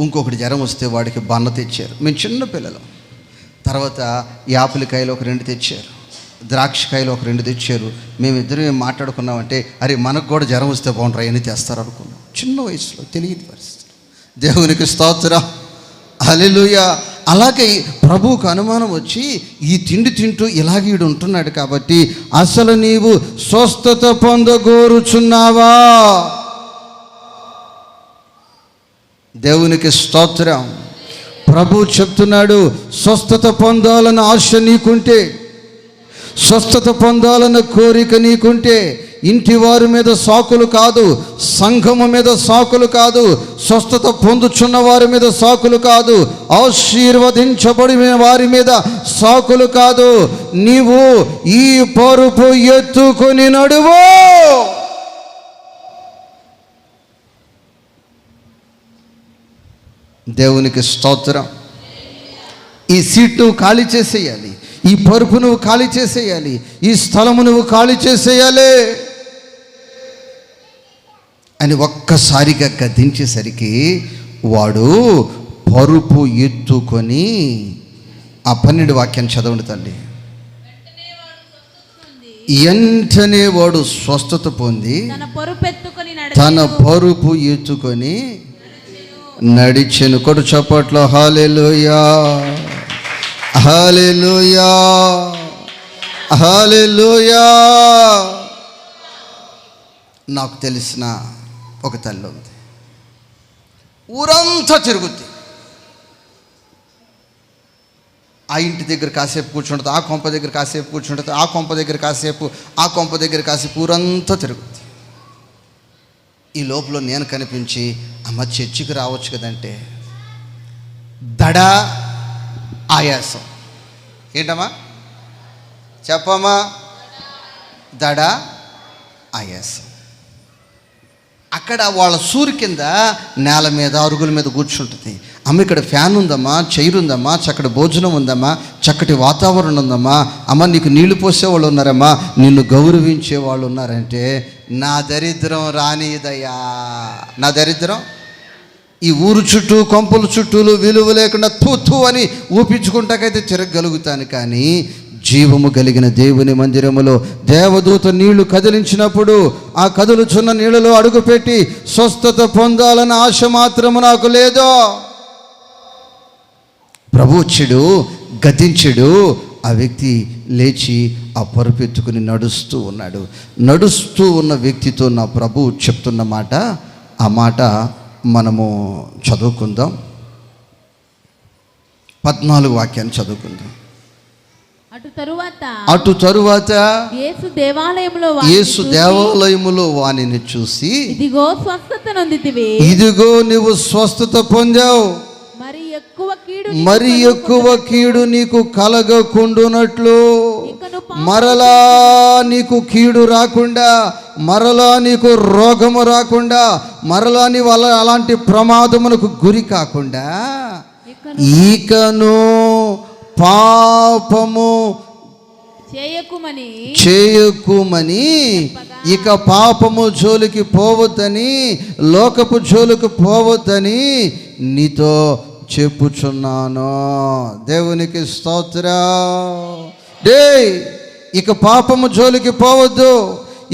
ఇంకొకటి జ్వరం వస్తే వాడికి బన్న తెచ్చారు. మేము చిన్న పిల్లలు. తర్వాత యాపిలకాయలు ఒక 2 తెచ్చారు, ద్రాక్షకాయలు ఒక 2 తెచ్చారు. మేమిద్దరం ఏం మాట్లాడుకున్నామంటే, అరే మనకు కూడా జ్వరం వస్తే బాగుంటారు, అవన్నీ తెస్తారు అనుకున్నాం. చిన్న వయసులో తెలియని పరిస్థితి. దేవునికి స్తోత్రం, హల్లెలూయా. అలాగే ప్రభువుకు అనుమానం వచ్చి, ఈ తిండి తింటూ ఇలాగే వీడు ఉంటున్నాడు కాబట్టి అసలు నీవు స్వస్థత పొందగోరుచున్నావా? దేవునికి స్తోత్రం. ప్రభు చెప్తున్నాడు, స్వస్థత పొందాలన్న ఆశ నీకుంటే, స్వస్థత పొందాలన్న కోరిక నీకుంటే, ఇంటి వారి మీద సాకులు కాదు, సంఘము మీద సాకులు కాదు, స్వస్థత పొందుచున్న వారి మీద సాకులు కాదు, ఆశీర్వదించబడిన వారి మీద సాకులు కాదు. నీవు ఈ పరుపు ఎత్తుకొని నడువు. దేవునికి స్తోత్రం. ఈ సీట్ నువ్వు ఖాళీ చేసేయాలి, ఈ పరుపు నువ్వు ఖాళీ చేసేయాలి, ఈ స్థలము నువ్వు ఖాళీ చేసేయాలి అని ఒక్కసారిగా గద్దించేసరికి వాడు పరుపు ఎత్తుకొని, ఆ 12 వాక్యాన్ని చదవండి తల్లి. వెంటనే వాడు స్వస్థత పొంది తన పరుపు ఎత్తుకొని నడిచెను. కొడు చప్పట్లో హల్లెలూయా, హల్లెలూయా, హల్లెలూయా. నాకు తెలిసిన ఒక తల్లి ఉంది, ఊరంతా తిరుగుద్ది. ఆ ఇంటి దగ్గర కాసేపు కూర్చుంటుంది, ఆ కొంప దగ్గర కాసేపు కూర్చుంటుంది, ఆ కొంప దగ్గర కాసేపు, ఆ కొంప దగ్గర కాసేపు, ఊరంతా తిరుగుద్ది. ఈ లోపల నేను కనిపించి, అమ్మ చర్చికి రావచ్చు కదంటే, దడ ఆయాసం. ఏంటమ్మా చెప్పమ్మా? దడ ఆయాసం. అక్కడ వాళ్ళ సూరు కింద నేల మీద అరుగుల మీద కూర్చుంటుంది. అమ్మ ఇక్కడ ఫ్యాన్ ఉందమ్మా, చైర్ ఉందమ్మా, చక్కటి భోజనం ఉందమ్మా, చక్కటి వాతావరణం ఉందమ్మా, అమ్మ నీకు నీళ్లు పోసేవాళ్ళు ఉన్నారమ్మా, నిన్ను గౌరవించే వాళ్ళు ఉన్నారంటే, నా దరిద్రం రానిదయ్యా. నా దరిద్రం ఈ ఊరు చుట్టూ కొంపల చుట్టూలు విలువ లేకుండా తూ అని ఊపించుకుంటాకైతే తిరగలుగుతాను. కానీ జీవము కలిగిన దేవుని మందిరములో దేవదూత నీళ్లు కదిలించినప్పుడు ఆ కదులుచున్న నీళ్ళలో అడుగుపెట్టి స్వస్థత పొందాలన్న ఆశ మాత్రము నాకు లేదో. ప్రభు వచ్చాడు, గతించాడు. ఆ వ్యక్తి లేచి ఆ పరుపెత్తుకుని నడుస్తూ ఉన్నాడు. నడుస్తూ ఉన్న వ్యక్తితో నా ప్రభు చెప్తున్న మాట, ఆ మాట మనము చదువుకుందాం. 14 వాక్యాన్ని చదువుకుందాం. అటు తరువాత యేసు దేవాలయములో వానిని చూసి, ఇదిగో స్వస్థత నొందితివి, ఇదిగో నీవు స్వస్థత పొందావు, మరి ఎక్కువ కీడు నీకు కలగకుండునట్లు, మరలా నీకు కీడు రాకుండా, మరలా నీకు రోగము రాకుండా, మరలా నీవు అలాంటి ప్రమాదమునకు గురి కాకుండా, ఇకను పాపము చేయకుమని, ఇక పాపము జోలికి పోవద్దని, లోకపు జోలికి పోవద్దని నీతో చెప్పుచున్నాను. దేవునికి స్తోత్రం. ఇక పాపము జోలికి పోవద్దు,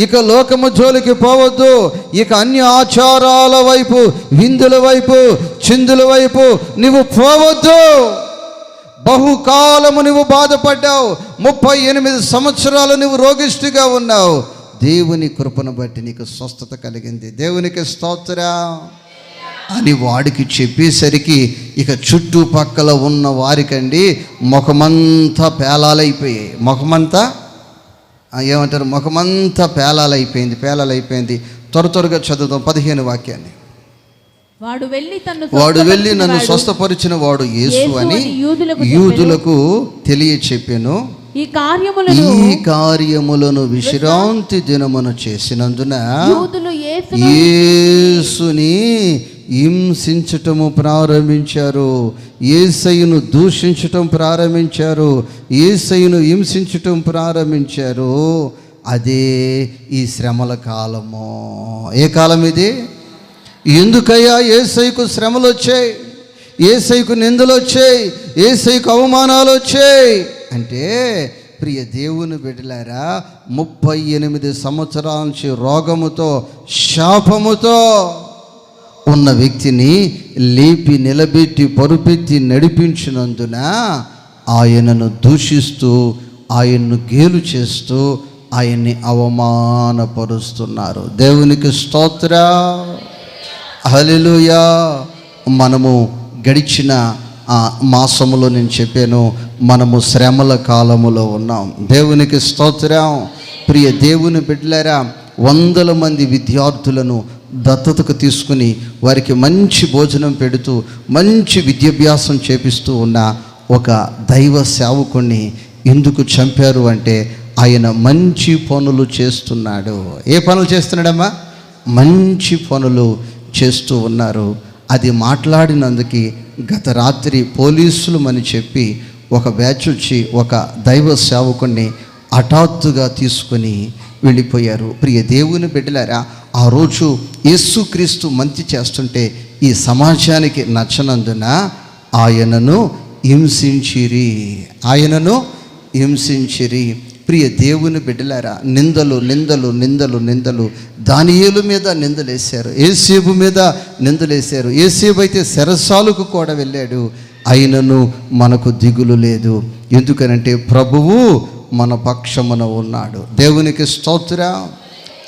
ఇక లోకము జోలికి పోవద్దు, ఇక అన్య ఆచారాల వైపు, విందుల వైపు, చిందుల వైపు నువ్వు పోవద్దు. బహుకాలము నువ్వు బాధపడ్డావు, 38 సంవత్సరాలు నువ్వు రోగిష్టిగా ఉన్నావు. దేవుని కృపను బట్టి నీకు స్వస్థత కలిగింది. దేవునికి స్తోత్రం అని వాడికి చెప్పేసరికి ఇక చుట్టుపక్కల ఉన్న వారికండి ముఖమంతా పేలాలైపోయాయి. ముఖమంతా ఏమంటారు, ముఖమంతా పేలాలైపోయింది. త్వరగా చదువుతాం 15 వాక్యాన్ని. వాడు వెళ్ళి నన్ను స్వస్థపరిచిన వాడు యేసు అని యూదులకు తెలియచెప్పెను. ఈ కార్యములను విశ్రాంతి దినమున చేసినందున యేసుని హింసించటము ప్రారంభించారు, యేసయ్యను దూషించటం ప్రారంభించారు, యేసయ్యను హింసించటం ప్రారంభించారు. అదే ఈ శ్రమల కాలము. ఏ కాలం ఇది? ఎందుకయ్యా యేసయ్యకు శ్రమలు వచ్చాయి, యేసయ్యకు నిందలు వచ్చాయి, యేసయ్యకు అవమానాలు వచ్చాయి అంటే, ప్రియ దేవుని బిడ్డలారా, 38 సంవత్సరాల నుంచి రోగముతో, శాపముతో ఉన్న వ్యక్తిని లేపి నిలబెట్టి పరుపెత్తి నడిపించినందున ఆయనను దూషిస్తూ, ఆయన్ను గేలు చేస్తూ, ఆయన్ని అవమానపరుస్తున్నారు. దేవునికి స్తోత్రం. హల్లెలూయా. మనము గడిచిన మాసములో నేను చెప్పాను, మనము శ్రమల కాలములో ఉన్నాం. దేవునికి స్తోత్రం. ప్రియ దేవుని బిడ్డలారా, 100 మంది విద్యార్థులను దత్తతకు తీసుకుని వారికి మంచి భోజనం పెడుతూ మంచి విద్యాభ్యాసం చేపిస్తూ ఉన్న ఒక దైవ సేవకుణ్ణి ఎందుకు చంపారు అంటే, ఆయన మంచి పనులు చేస్తున్నాడు. ఏ పనులు చేస్తున్నాడమ్మా? మంచి పనులు చేస్తూ ఉన్నారు. అది మాట్లాడినందుకు గత రాత్రి పోలీసులు అని చెప్పి ఒక బ్యాచ్ వచ్చి ఒక దైవ సేవకుణ్ణి హఠాత్తుగా తీసుకొని వెళ్ళిపోయారు. ప్రియ దేవుని బిడ్డలారా, ఆ రోజు యేసుక్రీస్తు మంచి చేస్తుంటే ఈ సమాజానికి నచ్చనందున ఆయనను హింసించిరి. ప్రియ దేవుని బిడ్డలారా, నిందలు దానియేలు మీద నిందలేశారు, యేసేపు మీద నిందలేశారు. యేసేపు అయితే చెరసాలకు కూడా వెళ్ళాడు. అయినను మనకు దిగులు లేదు. ఎందుకనంటే ప్రభువు మన పక్షమున ఉన్నాడు. దేవునికి స్తోత్రం.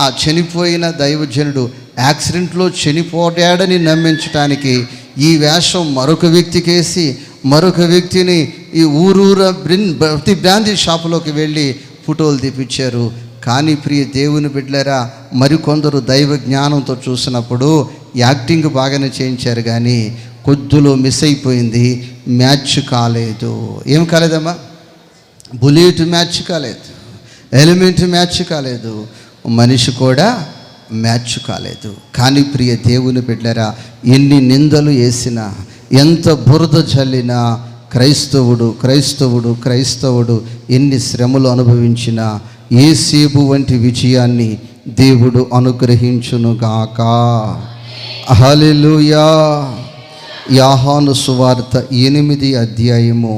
ఆ చనిపోయిన దైవజనుడు యాక్సిడెంట్లో చనిపోయాడని నమ్మించడానికి ఈ వేషం మరొక వ్యక్తికేసి, మరొక వ్యక్తిని ఈ ప్రతి బ్రాందీ షాపులోకి వెళ్ళి ఫోటోలు తీపిచ్చారు. కానీ ప్రియ దేవుని బిడ్డలారా, మరికొందరు దైవ జ్ఞానంతో చూసినప్పుడు యాక్టింగ్ బాగానే చేయించారు, కానీ కొద్దిలో మిస్ అయిపోయింది, మ్యాచ్ కాలేదు. ఏం కాలేదమ్మా? బుల్లెట్ మ్యాచ్ కాలేదు, ఎలిమెంట్ మ్యాచ్ కాలేదు, మనిషి కూడా మ్యాచ్ కాలేదు. కానీ ప్రియ దేవుని బిడ్డలారా, ఎన్ని నిందలు వేసినా, ఎంత బురద చల్లినా, క్రైస్తవుడు ఎన్ని శ్రమలు అనుభవించినా యేసేపు వంటి విజయాన్ని దేవుడు అనుగ్రహించునుగాక. హల్లెలూయా. యోహాను సువార్త 8 అధ్యాయము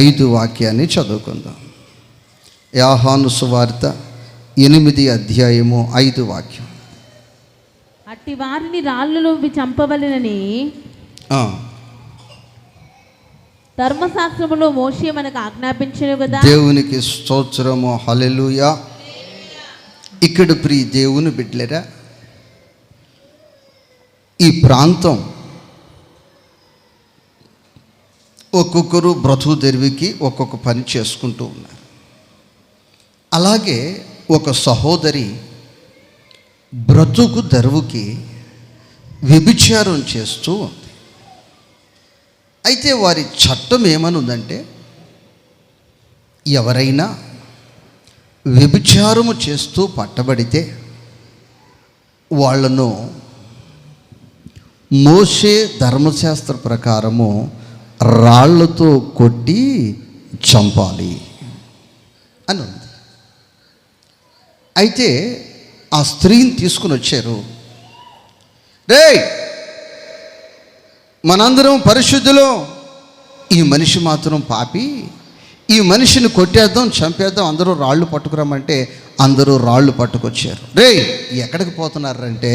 5 వాక్యాన్ని చదువుకుందాం. యోహాను సువార్త 8 అధ్యాయము 5 వాక్యం. అట్టి వారిని రాళ్ళలో చంపవలెనని ధర్మశాస్త్రములో మోషే మనకు ఆజ్ఞాపించెను కదా. దేవునికి స్తోత్రము. హల్లెలూయా. ఇక్కడ ప్రియ దేవుని బిడ్డలారా, ఈ ప్రాంతం ఒక్కొక్కరు బ్రతుకు తెరివికి ఒక్కొక్క పని చేసుకుంటూ ఉన్నారు. అలాగే ఒక సహోదరి బ్రతుకు దరువుకి వ్యభిచారం చేస్తూ ఉంది. అయితే వారి చట్టం ఏమని ఉందంటే, ఎవరైనా వ్యభిచారము చేస్తూ పట్టబడితే వాళ్ళను మోషే ధర్మశాస్త్ర ప్రకారము రాళ్లతో కొట్టి చంపాలి అని ఉంది. అయితే ఆ స్త్రీని తీసుకుని వచ్చారు. రేయ్, మనందరం పరిశుద్ధులు, ఈ మనిషి మాత్రం పాపి, ఈ మనిషిని కొట్టేద్దాం, చంపేద్దాం, అందరూ రాళ్ళు పట్టుకురమ్మంటే అందరూ రాళ్ళు పట్టుకొచ్చారు. రేయ్, ఎక్కడికి పోతున్నారంటే,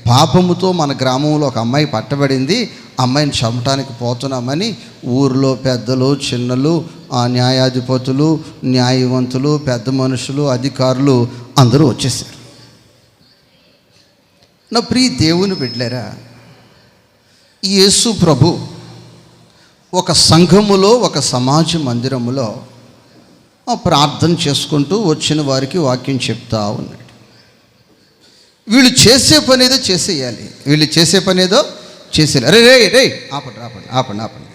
పాపముతో మన గ్రామంలో ఒక అమ్మాయి పట్టబడింది, అమ్మాయిని చంపటానికి పోతున్నామని ఊరిలో పెద్దలు, చిన్నలు, న్యాయాధిపతులు, న్యాయవంతులు, పెద్ద మనుషులు, అధికారులు అందరూ వచ్చేసారు. నా ప్రియ దేవుని బిడ్డలారా, యేసు ప్రభు ఒక సంఘములో, ఒక సమాజ మందిరములో ప్రార్థన చేసుకుంటూ వచ్చిన వారికి వాక్యం చెప్తా ఉన్నాడు. వీళ్ళు చేసే పనేదో చేసేయాలి, వీళ్ళు చేసే పనేదో చేసేయాలి. అరే రే రే ఆపండి ఆపండి ఆపండి ఆపండి,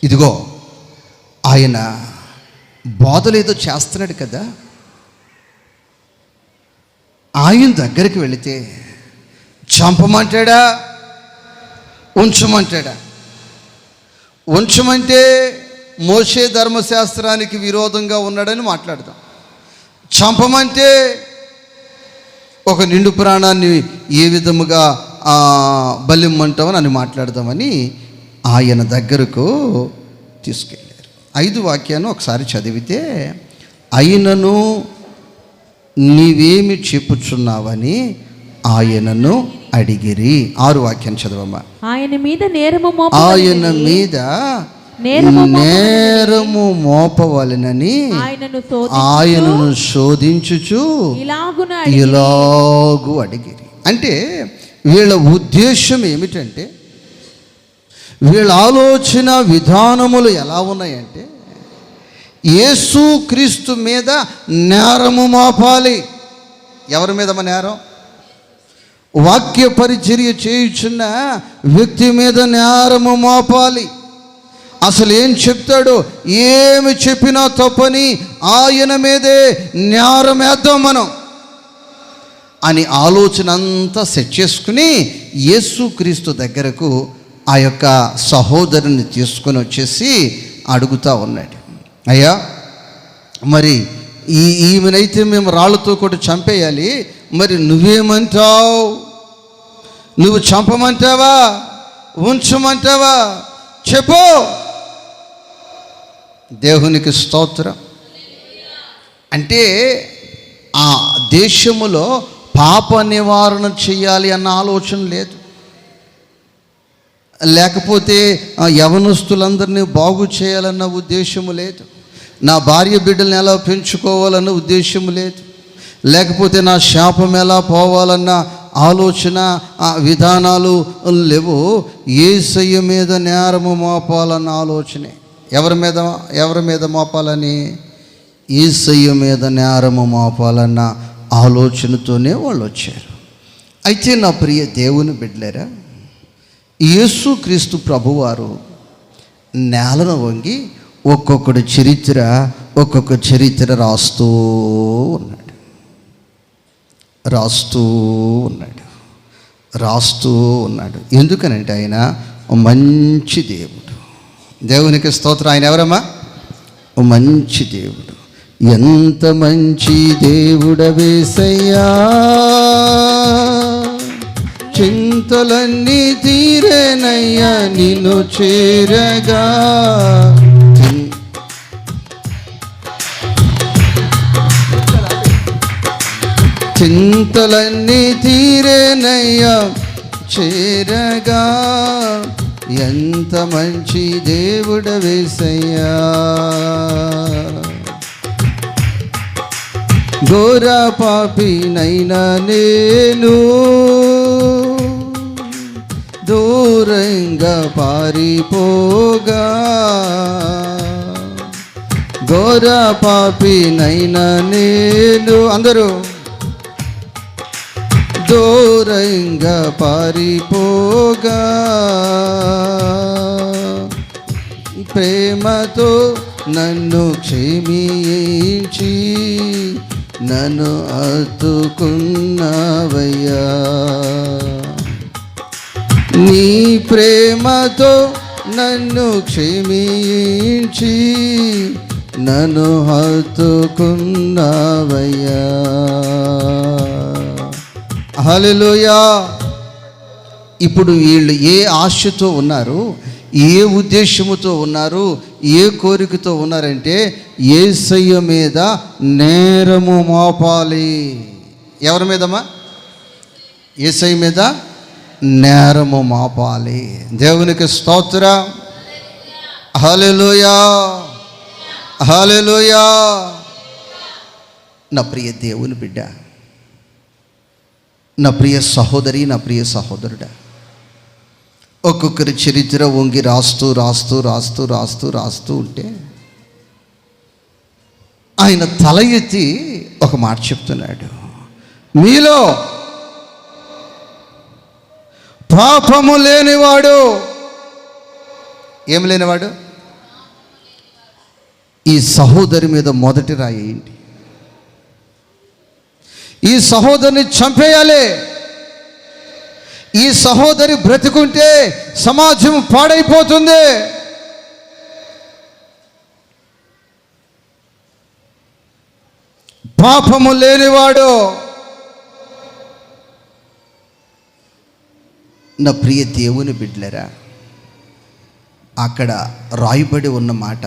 ఇదిగో ఆయన బోధలేదో చేస్తున్నాడు కదా, ఆయన దగ్గరికి వెళితే చంపమంటాడా, ఉంచమంటాడా? ఉంచమంటే మోషే ధర్మశాస్త్రానికి విరోధంగా ఉన్నాడని మాట్లాడదాం. చంపమంటే ఒక నిండు ప్రాణాన్ని ఏ విధముగా బలిమ్మంటామని అని మాట్లాడదామని ఆయన దగ్గరకు తీసుకెళ్ళారు. 5 వాక్యాన్ని ఒకసారి చదివితే, అయినను నీవేమి చెప్పుచున్నావని ఆయనను అడిగిరి. 6 వాక్యాన్ని చదవమ్మా. ఆయన మీద నేరము మోపవలెనని ఆయనను శోధించుచు ఇలాగు అడిగిరి. అంటే వీళ్ళ ఉద్దేశం ఏమిటంటే, వీళ్ళ ఆలోచన విధానములు ఎలా ఉన్నాయంటే, యేసు క్రీస్తు మీద నేరము మోపాలి. ఎవరి మీద నేరం? వాక్య పరిచర్య చేయుచున్న వ్యక్తి మీద నేరము మోపాలి. అసలు ఏం చెప్తాడో, ఏమి చెప్పినా తప్పని ఆయన మీదే నేరం వేద్దాం మనం అని ఆలోచన అంతా సెట్ చేసుకుని యేసుక్రీస్తు దగ్గరకు ఆ యొక్క సహోదరుని తీసుకొని వచ్చేసి అడుగుతూ ఉన్నాడు. అయ్యా, మరి ఈమెనైతే మేము రాళ్ళతో కూడా చంపేయాలి, మరి నువ్వేమంటావు? నువ్వు చంపమంటావా, ఉంచమంటావా? చెప్పు. దేవునికి స్తోత్రం. అంటే ఆ దేశములో పాప నివారణ చేయాలి అన్న ఆలోచన లేదు, లేకపోతే యవనస్తులందరినీ బాగు చేయాలన్న ఉద్దేశము లేదు, నా భార్య బిడ్డలను ఎలా పెంచుకోవాలన్న ఉద్దేశము లేదు, లేకపోతే నా శాపం ఎలా పోవాలన్న ఆలోచన విధానాలు లేవు. యేసయ్య మీద నేరము మోపాలన్న ఆలోచనే. ఎవరి మీద మోపాలని? యేసయ్య మీద నేరము మోపాలన్న ఆలోచనతోనే వాళ్ళు వచ్చారు. అయితే నా ప్రియ దేవుని బిడ్డలారా, యేసుక్రీస్తు ప్రభువారు నేలను వంగి ఒక్కొక్క చరిత్ర రాస్తూ ఉన్నాడు. ఎందుకనంటే ఆయన మంచి దేవుడు. దేవునికి స్తోత్రం. ఆయన ఎవరమ్మా? మంచి దేవుడు. ఎంత మంచి దేవుడవేసయ్యా, చింతలన్నీ తీరేనయ్యా నిన్ను చేరగా. చింతలన్నీ తీరేనయ్యా చేరగా, ఎంత మంచి దేవుడవేసయ్యా. ఘోర పాపినైనా నేను దూరంగా పారిపోగా, ఘోర పాపినైనా నేను అందరూ దూరంగా పారిపోగా ప్రేమతో నన్ను క్షమించి నన్ను హత్తుకున్నావయ్యా. నీ ప్రేమతో నన్ను క్షమించి నన్ను హత్తుకున్నావయ్యా. హల్లెలూయా. ఇప్పుడు వీళ్ళు ఏ ఆశతో ఉన్నారు, ఏ ఉద్దేశముతో ఉన్నారు, ఏ కోరికతో ఉన్నారంటే యేసయ్య మీద నేరము మోపాలి. ఎవరి మీదమ్మా? యేసయ్య మీద నేరము మోపాలి. దేవునికి స్తోత్రం. హల్లెలూయా, హల్లెలూయా. నా ప్రియ దేవుని బిడ్డ, నా ప్రియ సహోదరి, నా ప్రియ సహోదరుడా, ఒక్కొక్కరి చరిత్ర వంగి రాస్తూ రాస్తూ రాస్తూ రాస్తూ రాస్తూ ఉంటే ఆయన తల ఎత్తి ఒక మాట చెప్తున్నాడు. మీలో పాపము లేనివాడు, ఏం లేనివాడు? ఈ సహోదరి మీద మొదటి రాయి ఏంటి? ఈ సహోదరిని చంపేయాలి. ఈ సహోదరి బ్రతికుంటే సమాజం పాడైపోతుంది. పాపము లేనివాడు. నా ప్రియ దేవుని బిడ్డలరా, అక్కడ రాయబడి ఉన్న మాట,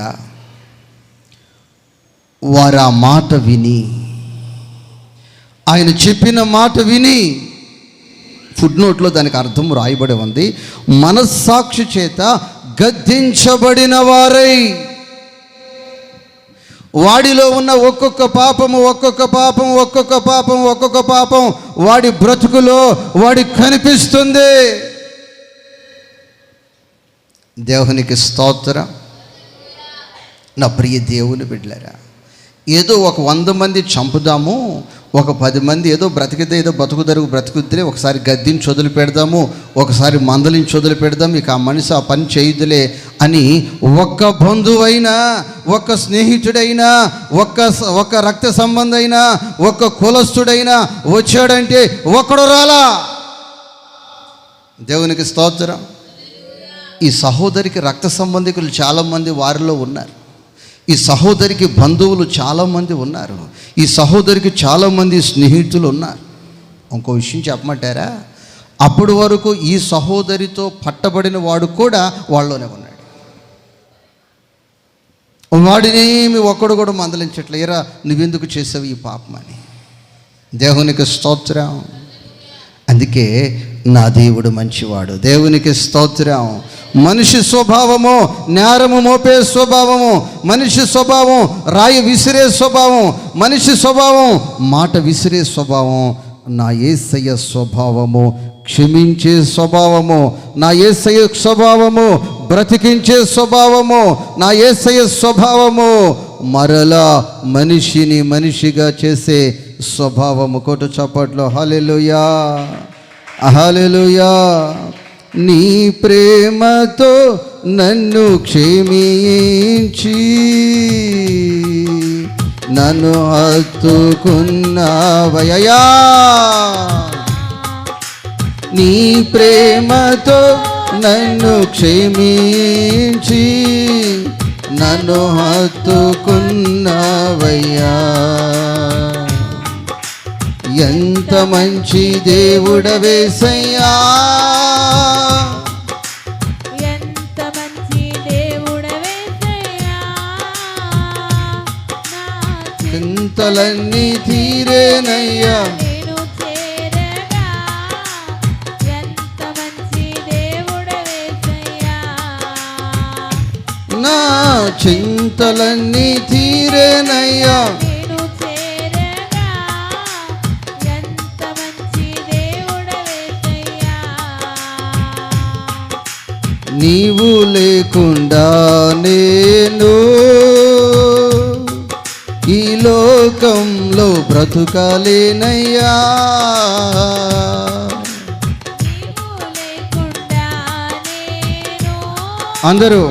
వారు ఆ మాట విని, ఆయన చెప్పిన మాట విని, ఫుడ్ నోట్లో దానికి అర్థం రాయబడి ఉంది, మనస్సాక్షి చేత గద్దించబడిన వారై. వాడిలో ఉన్న ఒక్కొక్క పాపము ఒక్కొక్క పాపం ఒక్కొక్క పాపం ఒక్కొక్క పాపం వాడి బ్రతుకులో వాడికి కనిపిస్తుంది. దేవునికి స్తోత్రం. నా ప్రియ దేవుని బిడ్డలారా, ఏదో ఒక 100 మంది చంపుదాము, ఒక 10 మంది ఏదో బ్రతికితే ఏదో బ్రతుకుద్దిలే, ఒకసారి గద్దించి వదిలి పెడదాము, ఒకసారి మందలించి వదిలి పెడదాం, ఇక ఆ మనిషి ఆ పని చేయుదులే అని ఒక్క బంధువైనా, ఒక్క స్నేహితుడైనా, ఒక్క రక్త సంబంధైనా, ఒక్క కులస్తుడైనా వచ్చాడంటే ఒక్కడు రాలా. దేవునికి స్తోత్రం. ఈ సహోదరికి రక్త సంబంధికులు చాలామంది వారిలో ఉన్నారు. ఈ సహోదరికి బంధువులు చాలామంది ఉన్నారు. ఈ సహోదరికి చాలామంది స్నేహితులు ఉన్నారు. ఇంకో విషయం చెప్పమంటారా? అప్పటి వరకు ఈ సహోదరితో పట్టబడిన వాడు కూడా వాళ్ళలోనే ఉన్నాడు. వాడినేమి ఒక్కడు కూడా మందలించట్లే, ఎరా నువ్వెందుకు చేసావు ఈ పాపం అని. దేవునికి స్తోత్రం. అందుకే నా దేవుడు మంచివాడు. దేవునికి స్తోత్రం. మనిషి స్వభావము నేరము మోపే స్వభావము, మనిషి స్వభావం రాయి విసిరే స్వభావం, మనిషి స్వభావం మాట విసిరే స్వభావం. నా యేసయ్య స్వభావము క్షమించే స్వభావము, నా యేసయ్య స్వభావము బ్రతికించే స్వభావము, నా యేసయ్య స్వభావము మరలా మనిషిని మనిషిగా చేసే స్వభావము. కోట చప్పట్లో హల్లెలూయా, హల్లెలూయా. నీ ప్రేమతో నన్ను క్షమించి నన్ను హత్తుకున్నావయ్యా. నీ ప్రేమతో నన్ను క్షమించి నన్ను హత్తుకున్నావయ్యా. ఎంత మంచి దేవుడవేసయ్యా, ఎంత మంచి దేవుడవేసయ్యా. చింతలన్నీ తీరేనయ్యా నేను చేరగా. ఎంత మంచి దేవుడవేసయ్యా. నా చింతలన్నీ తీరేనయ్యా. నేను చేరగా. ఎంత మంచి దేవుడవేసయ్యా. నీవు లేకుండా నేను బ్రతుకలేనయ్యా. నీవు లేకుండా నేను అందరూ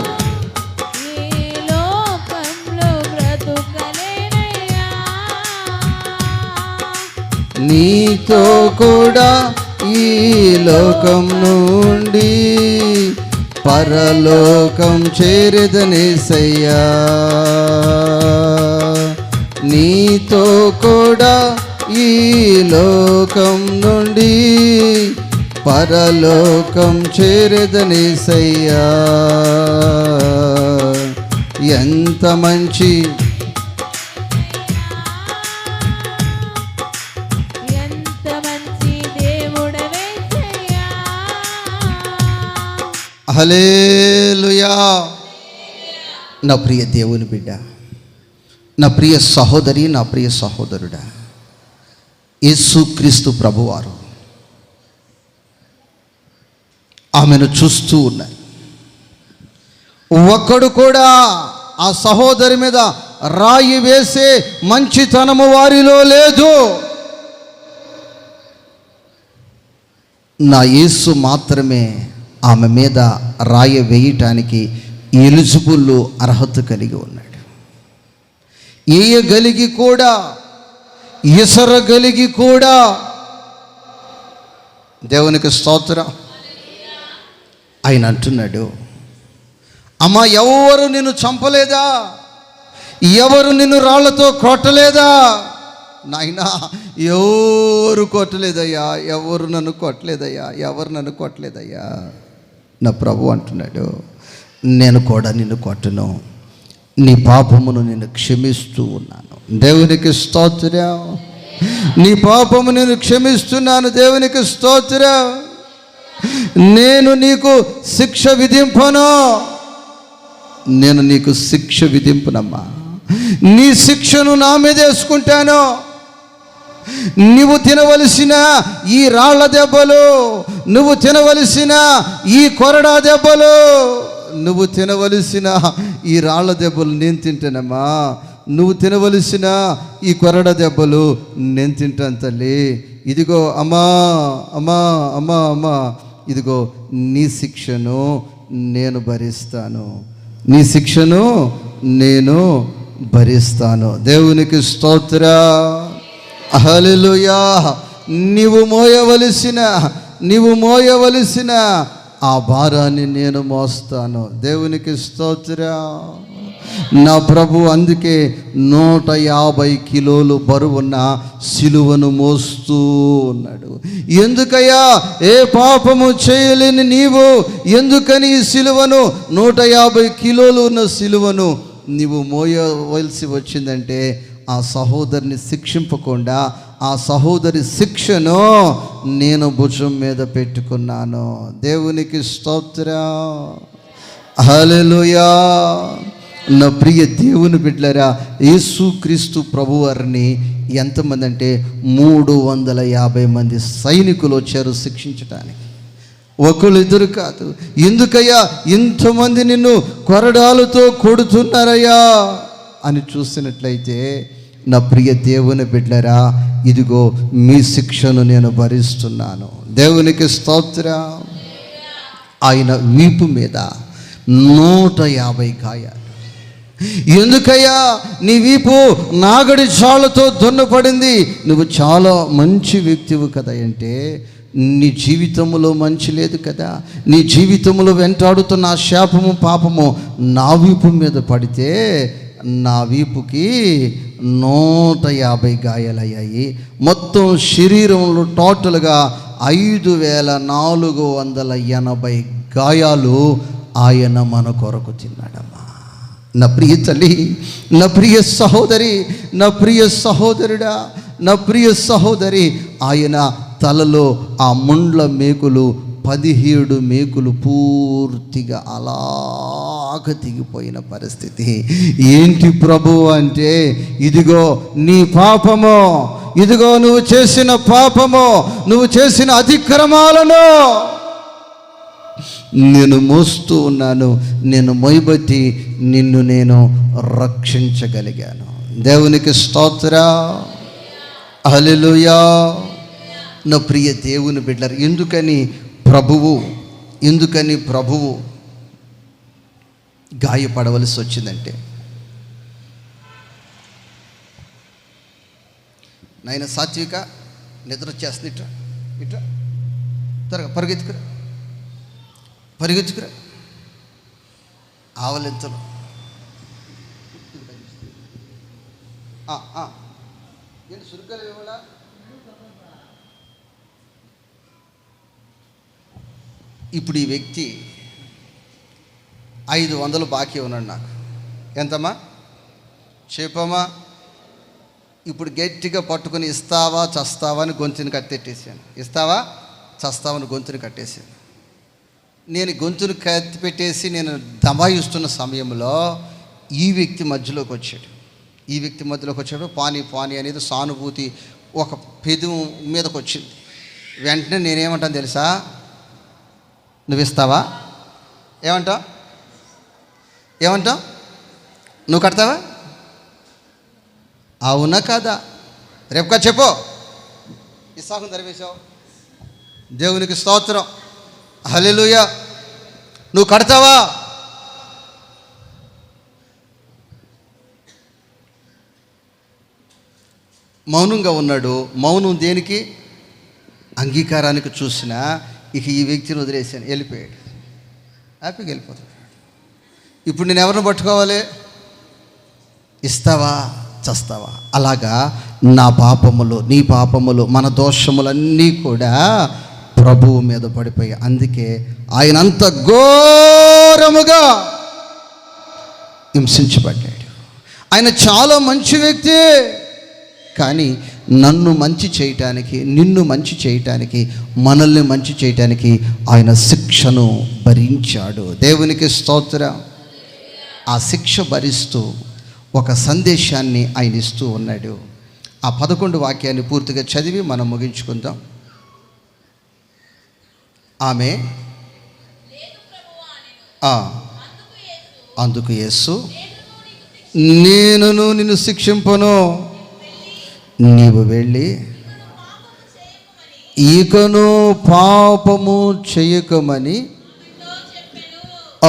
ఈ లోకంలో బ్రతుకలేనయ్యా. నీతో కూడా ఈ లోకం నుండి పరలోకం చేరేదనేసయ్యా. నీతో కూడా ఈ లోకం నుండి పరలోకం చేరేదనేసయ్యా. ఎంత మంచి ఎంత మంచి దేవుడవేసయ్యా. హల్లెలూయా. నా ప్రియ దేవుని బిడ్డ, నా ప్రియ సహోదరి, నా ప్రియ సహోదరుడా, యేసుక్రీస్తు ప్రభువారు ఆమెను చూస్తూ ఉన్నారు. ఒక్కడు కూడా ఆ సహోదరి మీద రాయి వేసే మంచితనము వారిలో లేదు. నా యేసు మాత్రమే ఆమె మీద రాయి వేయటానికి ఎలిజిబుల్ అర్హత కలిగి ఉన్నాడు. ఏయగలిగి కూడా, ఎసరగలిగి కూడా. దేవునికి స్తోత్రం. ఆయన అంటున్నాడు, అమ్మా, ఎవరు నిన్ను చంపలేదా? ఎవరు నిన్ను రాళ్లతో కొట్టలేదా? నాయనా, ఎవరు కొట్టలేదయ్యా, ఎవరు నన్ను కొట్టలేదయ్యా, ఎవరు నన్ను కొట్టలేదయ్యా. నా ప్రభు అంటున్నాడు, నేను కూడా నిన్ను కొట్టను, నీ పాపమును నేను క్షమిస్తూ ఉన్నాను. దేవునికి స్తోత్రం. నీ పాపము నేను క్షమిస్తున్నాను. దేవునికి స్తోత్రం. నేను నీకు శిక్ష విధింపను. నేను నీకు శిక్ష విధింపునమ్మా. నీ శిక్షను నా మీద వేసుకుంటాను. నువ్వు తినవలసిన ఈ రాళ్ల దెబ్బలు, నువ్వు తినవలసిన ఈ కొరడా దెబ్బలు, నువ్వు తినవలసిన ఈ రాళ్ల దెబ్బలు నేను తింటానమ్మా. నువ్వు తినవలసిన ఈ కొరడ దెబ్బలు నేను తింటాను తల్లి. ఇదిగో అమ్మా, అమ్మా, అమ్మా, అమ్మా, ఇదిగో నీ శిక్షను నేను భరిస్తాను, నీ శిక్షను నేను భరిస్తాను. దేవునికి స్తోత్రం. హల్లెలూయా. నీవు మోయవలసిన ఆ భారాన్ని నేను మోస్తాను. దేవునికి స్తోత్రం. నా ప్రభు అందుకే 150 కిలోలు బరువున్న సిలువను మోస్తూ ఉన్నాడు. ఎందుకయ్యా ఏ పాపము చేయలేని నీవు ఎందుకని ఈ సిలువను 150 కిలోలు ఉన్న సిలువను నీవు మోయవలసి వచ్చిందంటే, ఆ సహోదరిని శిక్షింపకుండా ఆ సహోదరి శిక్షను నేను భుజం మీద పెట్టుకున్నాను. దేవునికి స్తోత్రం. హల్లెలూయా. నా ప్రియ దేవుని బిడ్డలారా, యేసుక్రీస్తు ప్రభువారిని ఎంతమంది అంటే 350 మంది సైనికులు వచ్చారు శిక్షించడానికి. ఒకళ్ళు ఇద్దరు కాదు. ఎందుకయ్యా ఇంతమంది నిన్ను కొరడాలతో కొడుతున్నారయ్యా అని చూసినట్లయితే, నా ప్రియ దేవుని బిడ్డలారా, ఇదిగో మీ శిక్షను నేను భరిస్తున్నాను. దేవునికి స్తోత్రం. ఆయన వీపు మీద 150 గాయాలు. ఎందుకయ్యా నీ వీపు నాగడి చాళ్ళతో దున్నపడింది? నువ్వు చాలా మంచి వ్యక్తివి కదా అంటే, నీ జీవితంలో మంచి లేదు కదా, నీ జీవితంలో వెంటాడుతున్న ఆ శాపము పాపము నా వీపు మీద పడితే నా వీపుకి 150 గాయాలయ్యాయి. మొత్తం శరీరంలో టోటల్గా 5480 గాయాలు ఆయన మన కొరకు తిన్నాడమ్మా. నా ప్రియ తల్లి, నా ప్రియ సహోదరి, నా ప్రియ సహోదరుడా, నా ప్రియ సహోదరి, ఆయన తలలో ఆ ముండ్ల మేకులు 17 మేకులు పూర్తిగా అలాగ దిగిపోయిన పరిస్థితి. ఏంటి ప్రభు అంటే, ఇదిగో నీ పాపము, ఇదిగో నువ్వు చేసిన పాపము, నువ్వు చేసిన అతిక్రమాలను నేను మోస్తూ ఉన్నాను. నేను మొయ్యబట్టి నిన్ను నేను రక్షించగలిగాను. దేవునికి స్తోత్రం. హల్లెలూయా. నా ప్రియ దేవుని బిడ్డలారా, ఎందుకని ప్రభువు గాయపడవలసి వచ్చిందంటే, నాయన సాత్విక నిద్ర వచ్చేస్తుంది, ఇట్రా త్వరగా పరిగెత్తుకురా ఆవలింతలు. ఏంటి సురుకలు ఇవ్వాలా? ఇప్పుడు ఈ వ్యక్తి 500 బాకీ ఉన్నాడు నాకు. ఎంతమ్మా చెప్పమ్మా? ఇప్పుడు గట్టిగా పట్టుకుని ఇస్తావా చస్తావా అని గొంతుని కట్టెట్టేసాను. ఇస్తావా చస్తావని గొంతుని కట్టేసాను. నేను గొంతుని కత్తి పెట్టేసి నేను దబాయిస్తున్న సమయంలో ఈ వ్యక్తి మధ్యలోకి వచ్చాడు. పానీ అనేది సానుభూతి ఒక పెదవు మీదకి వచ్చింది. వెంటనే నేనేమంటాను తెలుసా? నువ్వు ఇస్తావా? ఏమంటావు? నువ్వు కడతావా? అవునా కాదా? రేపుగా చెప్పు. ఇస్సాకుని తరివేశావు. దేవునికి స్తోత్రం. హల్లెలూయా. నువ్వు కడతావా? మౌనంగా ఉన్నాడు. మౌనం దేనికి? అంగీకారానికి. చూసినా ఇక ఈ వ్యక్తిని వదిలేసాను, వెళ్ళిపోయాడు. హ్యాపీగా వెళ్ళిపోతాడు. ఇప్పుడు నేను ఎవరిని పట్టుకోవాలి? ఇస్తావా చస్తావా? అలాగా నా పాపములు, నీ పాపములు, మన దోషములన్నీ కూడా ప్రభువు మీద పడిపోయాయి. అందుకే ఆయన అంత ఘోరముగా హింసించబడ్డాడు. ఆయన చాలా మంచి వ్యక్తి, కానీ నన్ను మంచి చేయటానికి, నిన్ను మంచి చేయటానికి, మనల్ని మంచి చేయటానికి ఆయన శిక్షను భరించాడు. దేవునికి స్తోత్రం. ఆ శిక్ష భరిస్తూ ఒక సందేశాన్ని ఆయన ఇస్తూ ఉన్నాడు. ఆ 11 వాక్యాన్ని పూర్తిగా చదివి మనం ముగించుకుందాం. ఆమె అందుకు యేసు, నేను నిన్ను శిక్షింపను, నీవు వెళ్ళి ఇకను పాపము చేయకమని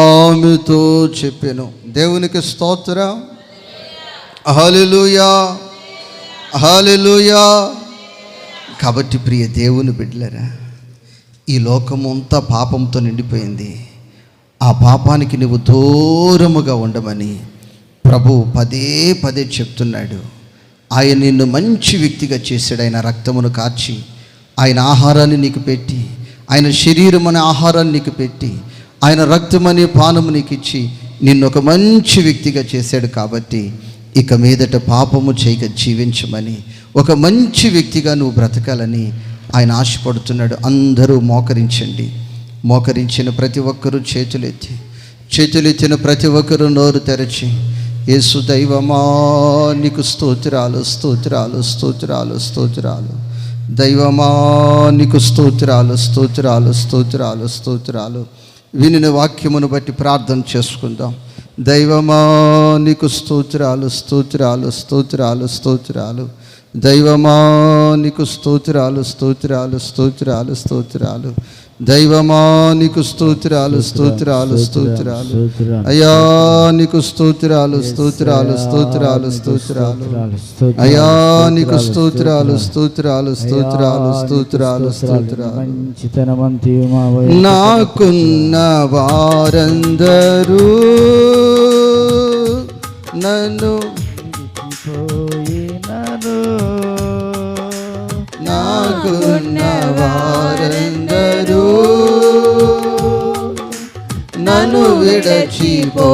ఆమెతో చెప్పెను. దేవునికి స్తోత్రం. హల్లెలూయా, హల్లెలూయా. కాబట్టి ప్రియ దేవుని బిడ్డలారా, ఈ లోకము అంతా పాపంతో నిండిపోయింది. ఆ పాపానికి నువ్వు దూరముగా ఉండమని ప్రభువు పదే చెప్తున్నాడు. ఆయన నిన్ను మంచి వ్యక్తిగా చేశాడు. ఆయన రక్తమును కార్చి, ఆయన ఆహారాన్ని నీకు పెట్టి, ఆయన శరీరం అనే ఆహారాన్ని నీకు పెట్టి, ఆయన రక్తమనే పానము నీకు ఇచ్చి నిన్ను ఒక మంచి వ్యక్తిగా చేశాడు. కాబట్టి ఇక మీదట పాపము చేయక జీవించమని, ఒక మంచి వ్యక్తిగా నువ్వు బ్రతకాలని ఆయన ఆశపడుతున్నాడు. అందరూ మోకరించండి. మోకరించిన ప్రతి ఒక్కరూ చేతులెత్తిన ప్రతి ఒక్కరూ నోరు తెరచి, యేసు దైవమా నీకు స్తోత్రాలు, స్తోత్రాలు, స్తోత్రాలు, స్తోత్రాలు. దైవమా నీకు స్తోత్రాలు, స్తోత్రాలు, స్తోత్రాలు, స్తోత్రాలు. వినిన వాక్యమును బట్టి ప్రార్థన చేసుకుందాం. దైవమా నీకు స్తోత్రాలు, స్తోత్రాలు, స్తోత్రాలు, స్తోత్రాలు. దైవమా నీకు స్తోత్రాలు, స్తోత్రాలు, స్తోత్రాలు, స్తోత్రాలు. దైవమా నీకు స్తోత్రాలు, స్తోత్రాలు, స్తోత్రాలు. అయ్యా నీకు స్తోత్రాలు, స్తోత్రాలు, స్తోత్రాలు, స్తోత్రాలు. అయ్యా నీకు స్తోత్రాలు, స్తోత్రాలు, స్తోత్రాలు, స్తోత్రాలు, స్తోత్రాలు. నాకున్న వారందరూ నన్ను నాకున్న వారందరూ నన్ను విడచిపోయినను,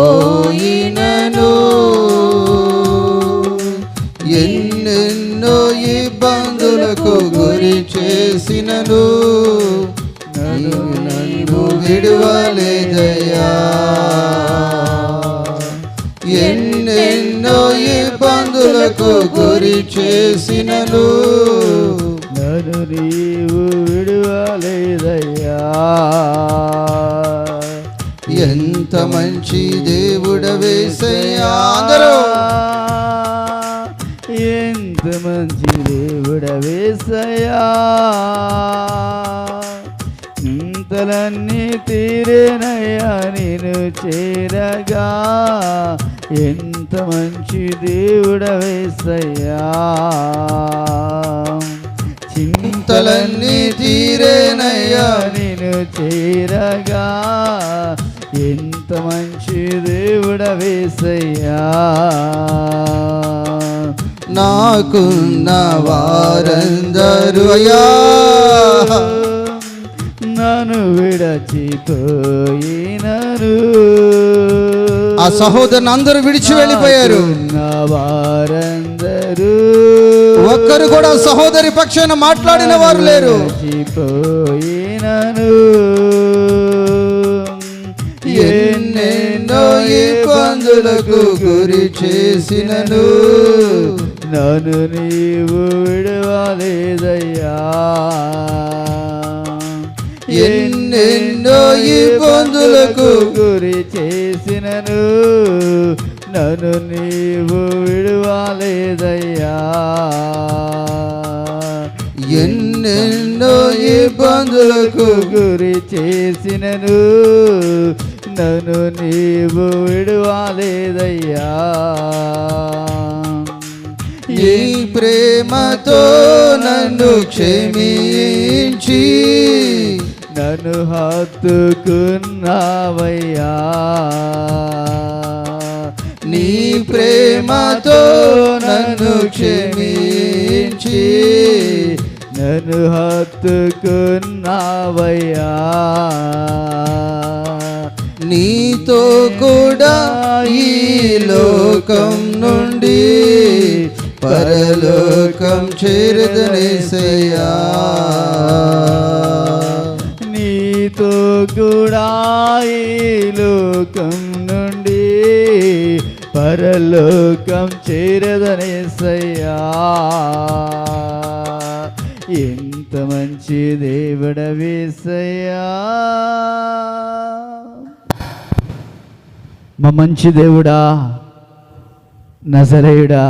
ఎన్నెన్నో ఇబ్బందులకు గురి చేసినను, నన్ను విడువలేదయ్యా. ఎన్నెన్నో ఇబ్బందులకు గురి చేసినను, నన్ను నీవు విడువలేదయ్యా. ఎంత మంచి దేవుడవేసయ్యా. అందరూ ఎంత మంచి దేవుడు దేవుడవేసయ్యా, చింతలన్నీ తీరేనయ్యా నిన్ను చేరగా, ఎంత మంచి దేవుడవేసయ్యా. చింతలన్నీ తీరేనయ్యా నిన్ను చేరగా, ఎంత మంచి దేవుడవేసయ్యా. నాకున్న వారందరూ అయ్యా నన్ను విడచిపోయినరు, ఆ సహోదరుని అందరూ విడిచి వెళ్ళిపోయారు. నాకున్న వారందరూ ఒక్కరు కూడా సహోదరి పక్షాన మాట్లాడిన వారు లేరు. విడిచిపోయినను, ఎన్నెన్నో ఇబ్బందులకు గురి చేసినను నన్ను నీవు విడవలేదయ్యా. ఎన్నెన్నో ఇబ్బందులకు గురి చేసినను నన్ను నీవు విడవలేదయ్యా. ఎన్నెన్నో ఇబ్బందులకు గురి చేసినను నన్ను నీవు విడవలేదయ్యా. ఈ ప్రేమతో నన్ను క్షమించి నన్ను హత్తుకున్నావయ్యా. నీ ప్రేమతో నన్ను క్షమించి నన్ను హత్తుకున్నావయ్యా. నీతో కూడా ఈ లోకం నుండి పరలోకం చేరదనేసయ్యా. నీతో కూడా ఈ లోకం నుండి పరలోకం చేరదనేసయ్యా. ఎంత మంచి దేవుడవేసయ్యా. మా మంచి దేవుడా, నజరేయుడా,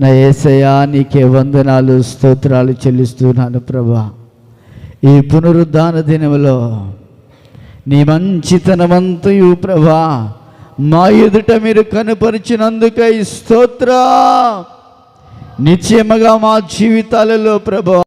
నా యేసయ్యా, నీకే వందనాలు స్తోత్రాలు చెల్లిస్తున్నాను ప్రభా. ఈ పునరుద్ధాన దినములో నీ మంచితనమంతయు ప్రభా మా ఎదుట మీరు కనుపరిచినందుకై స్తోత్రం. నిశ్చయముగా మా జీవితాలలో ప్రభా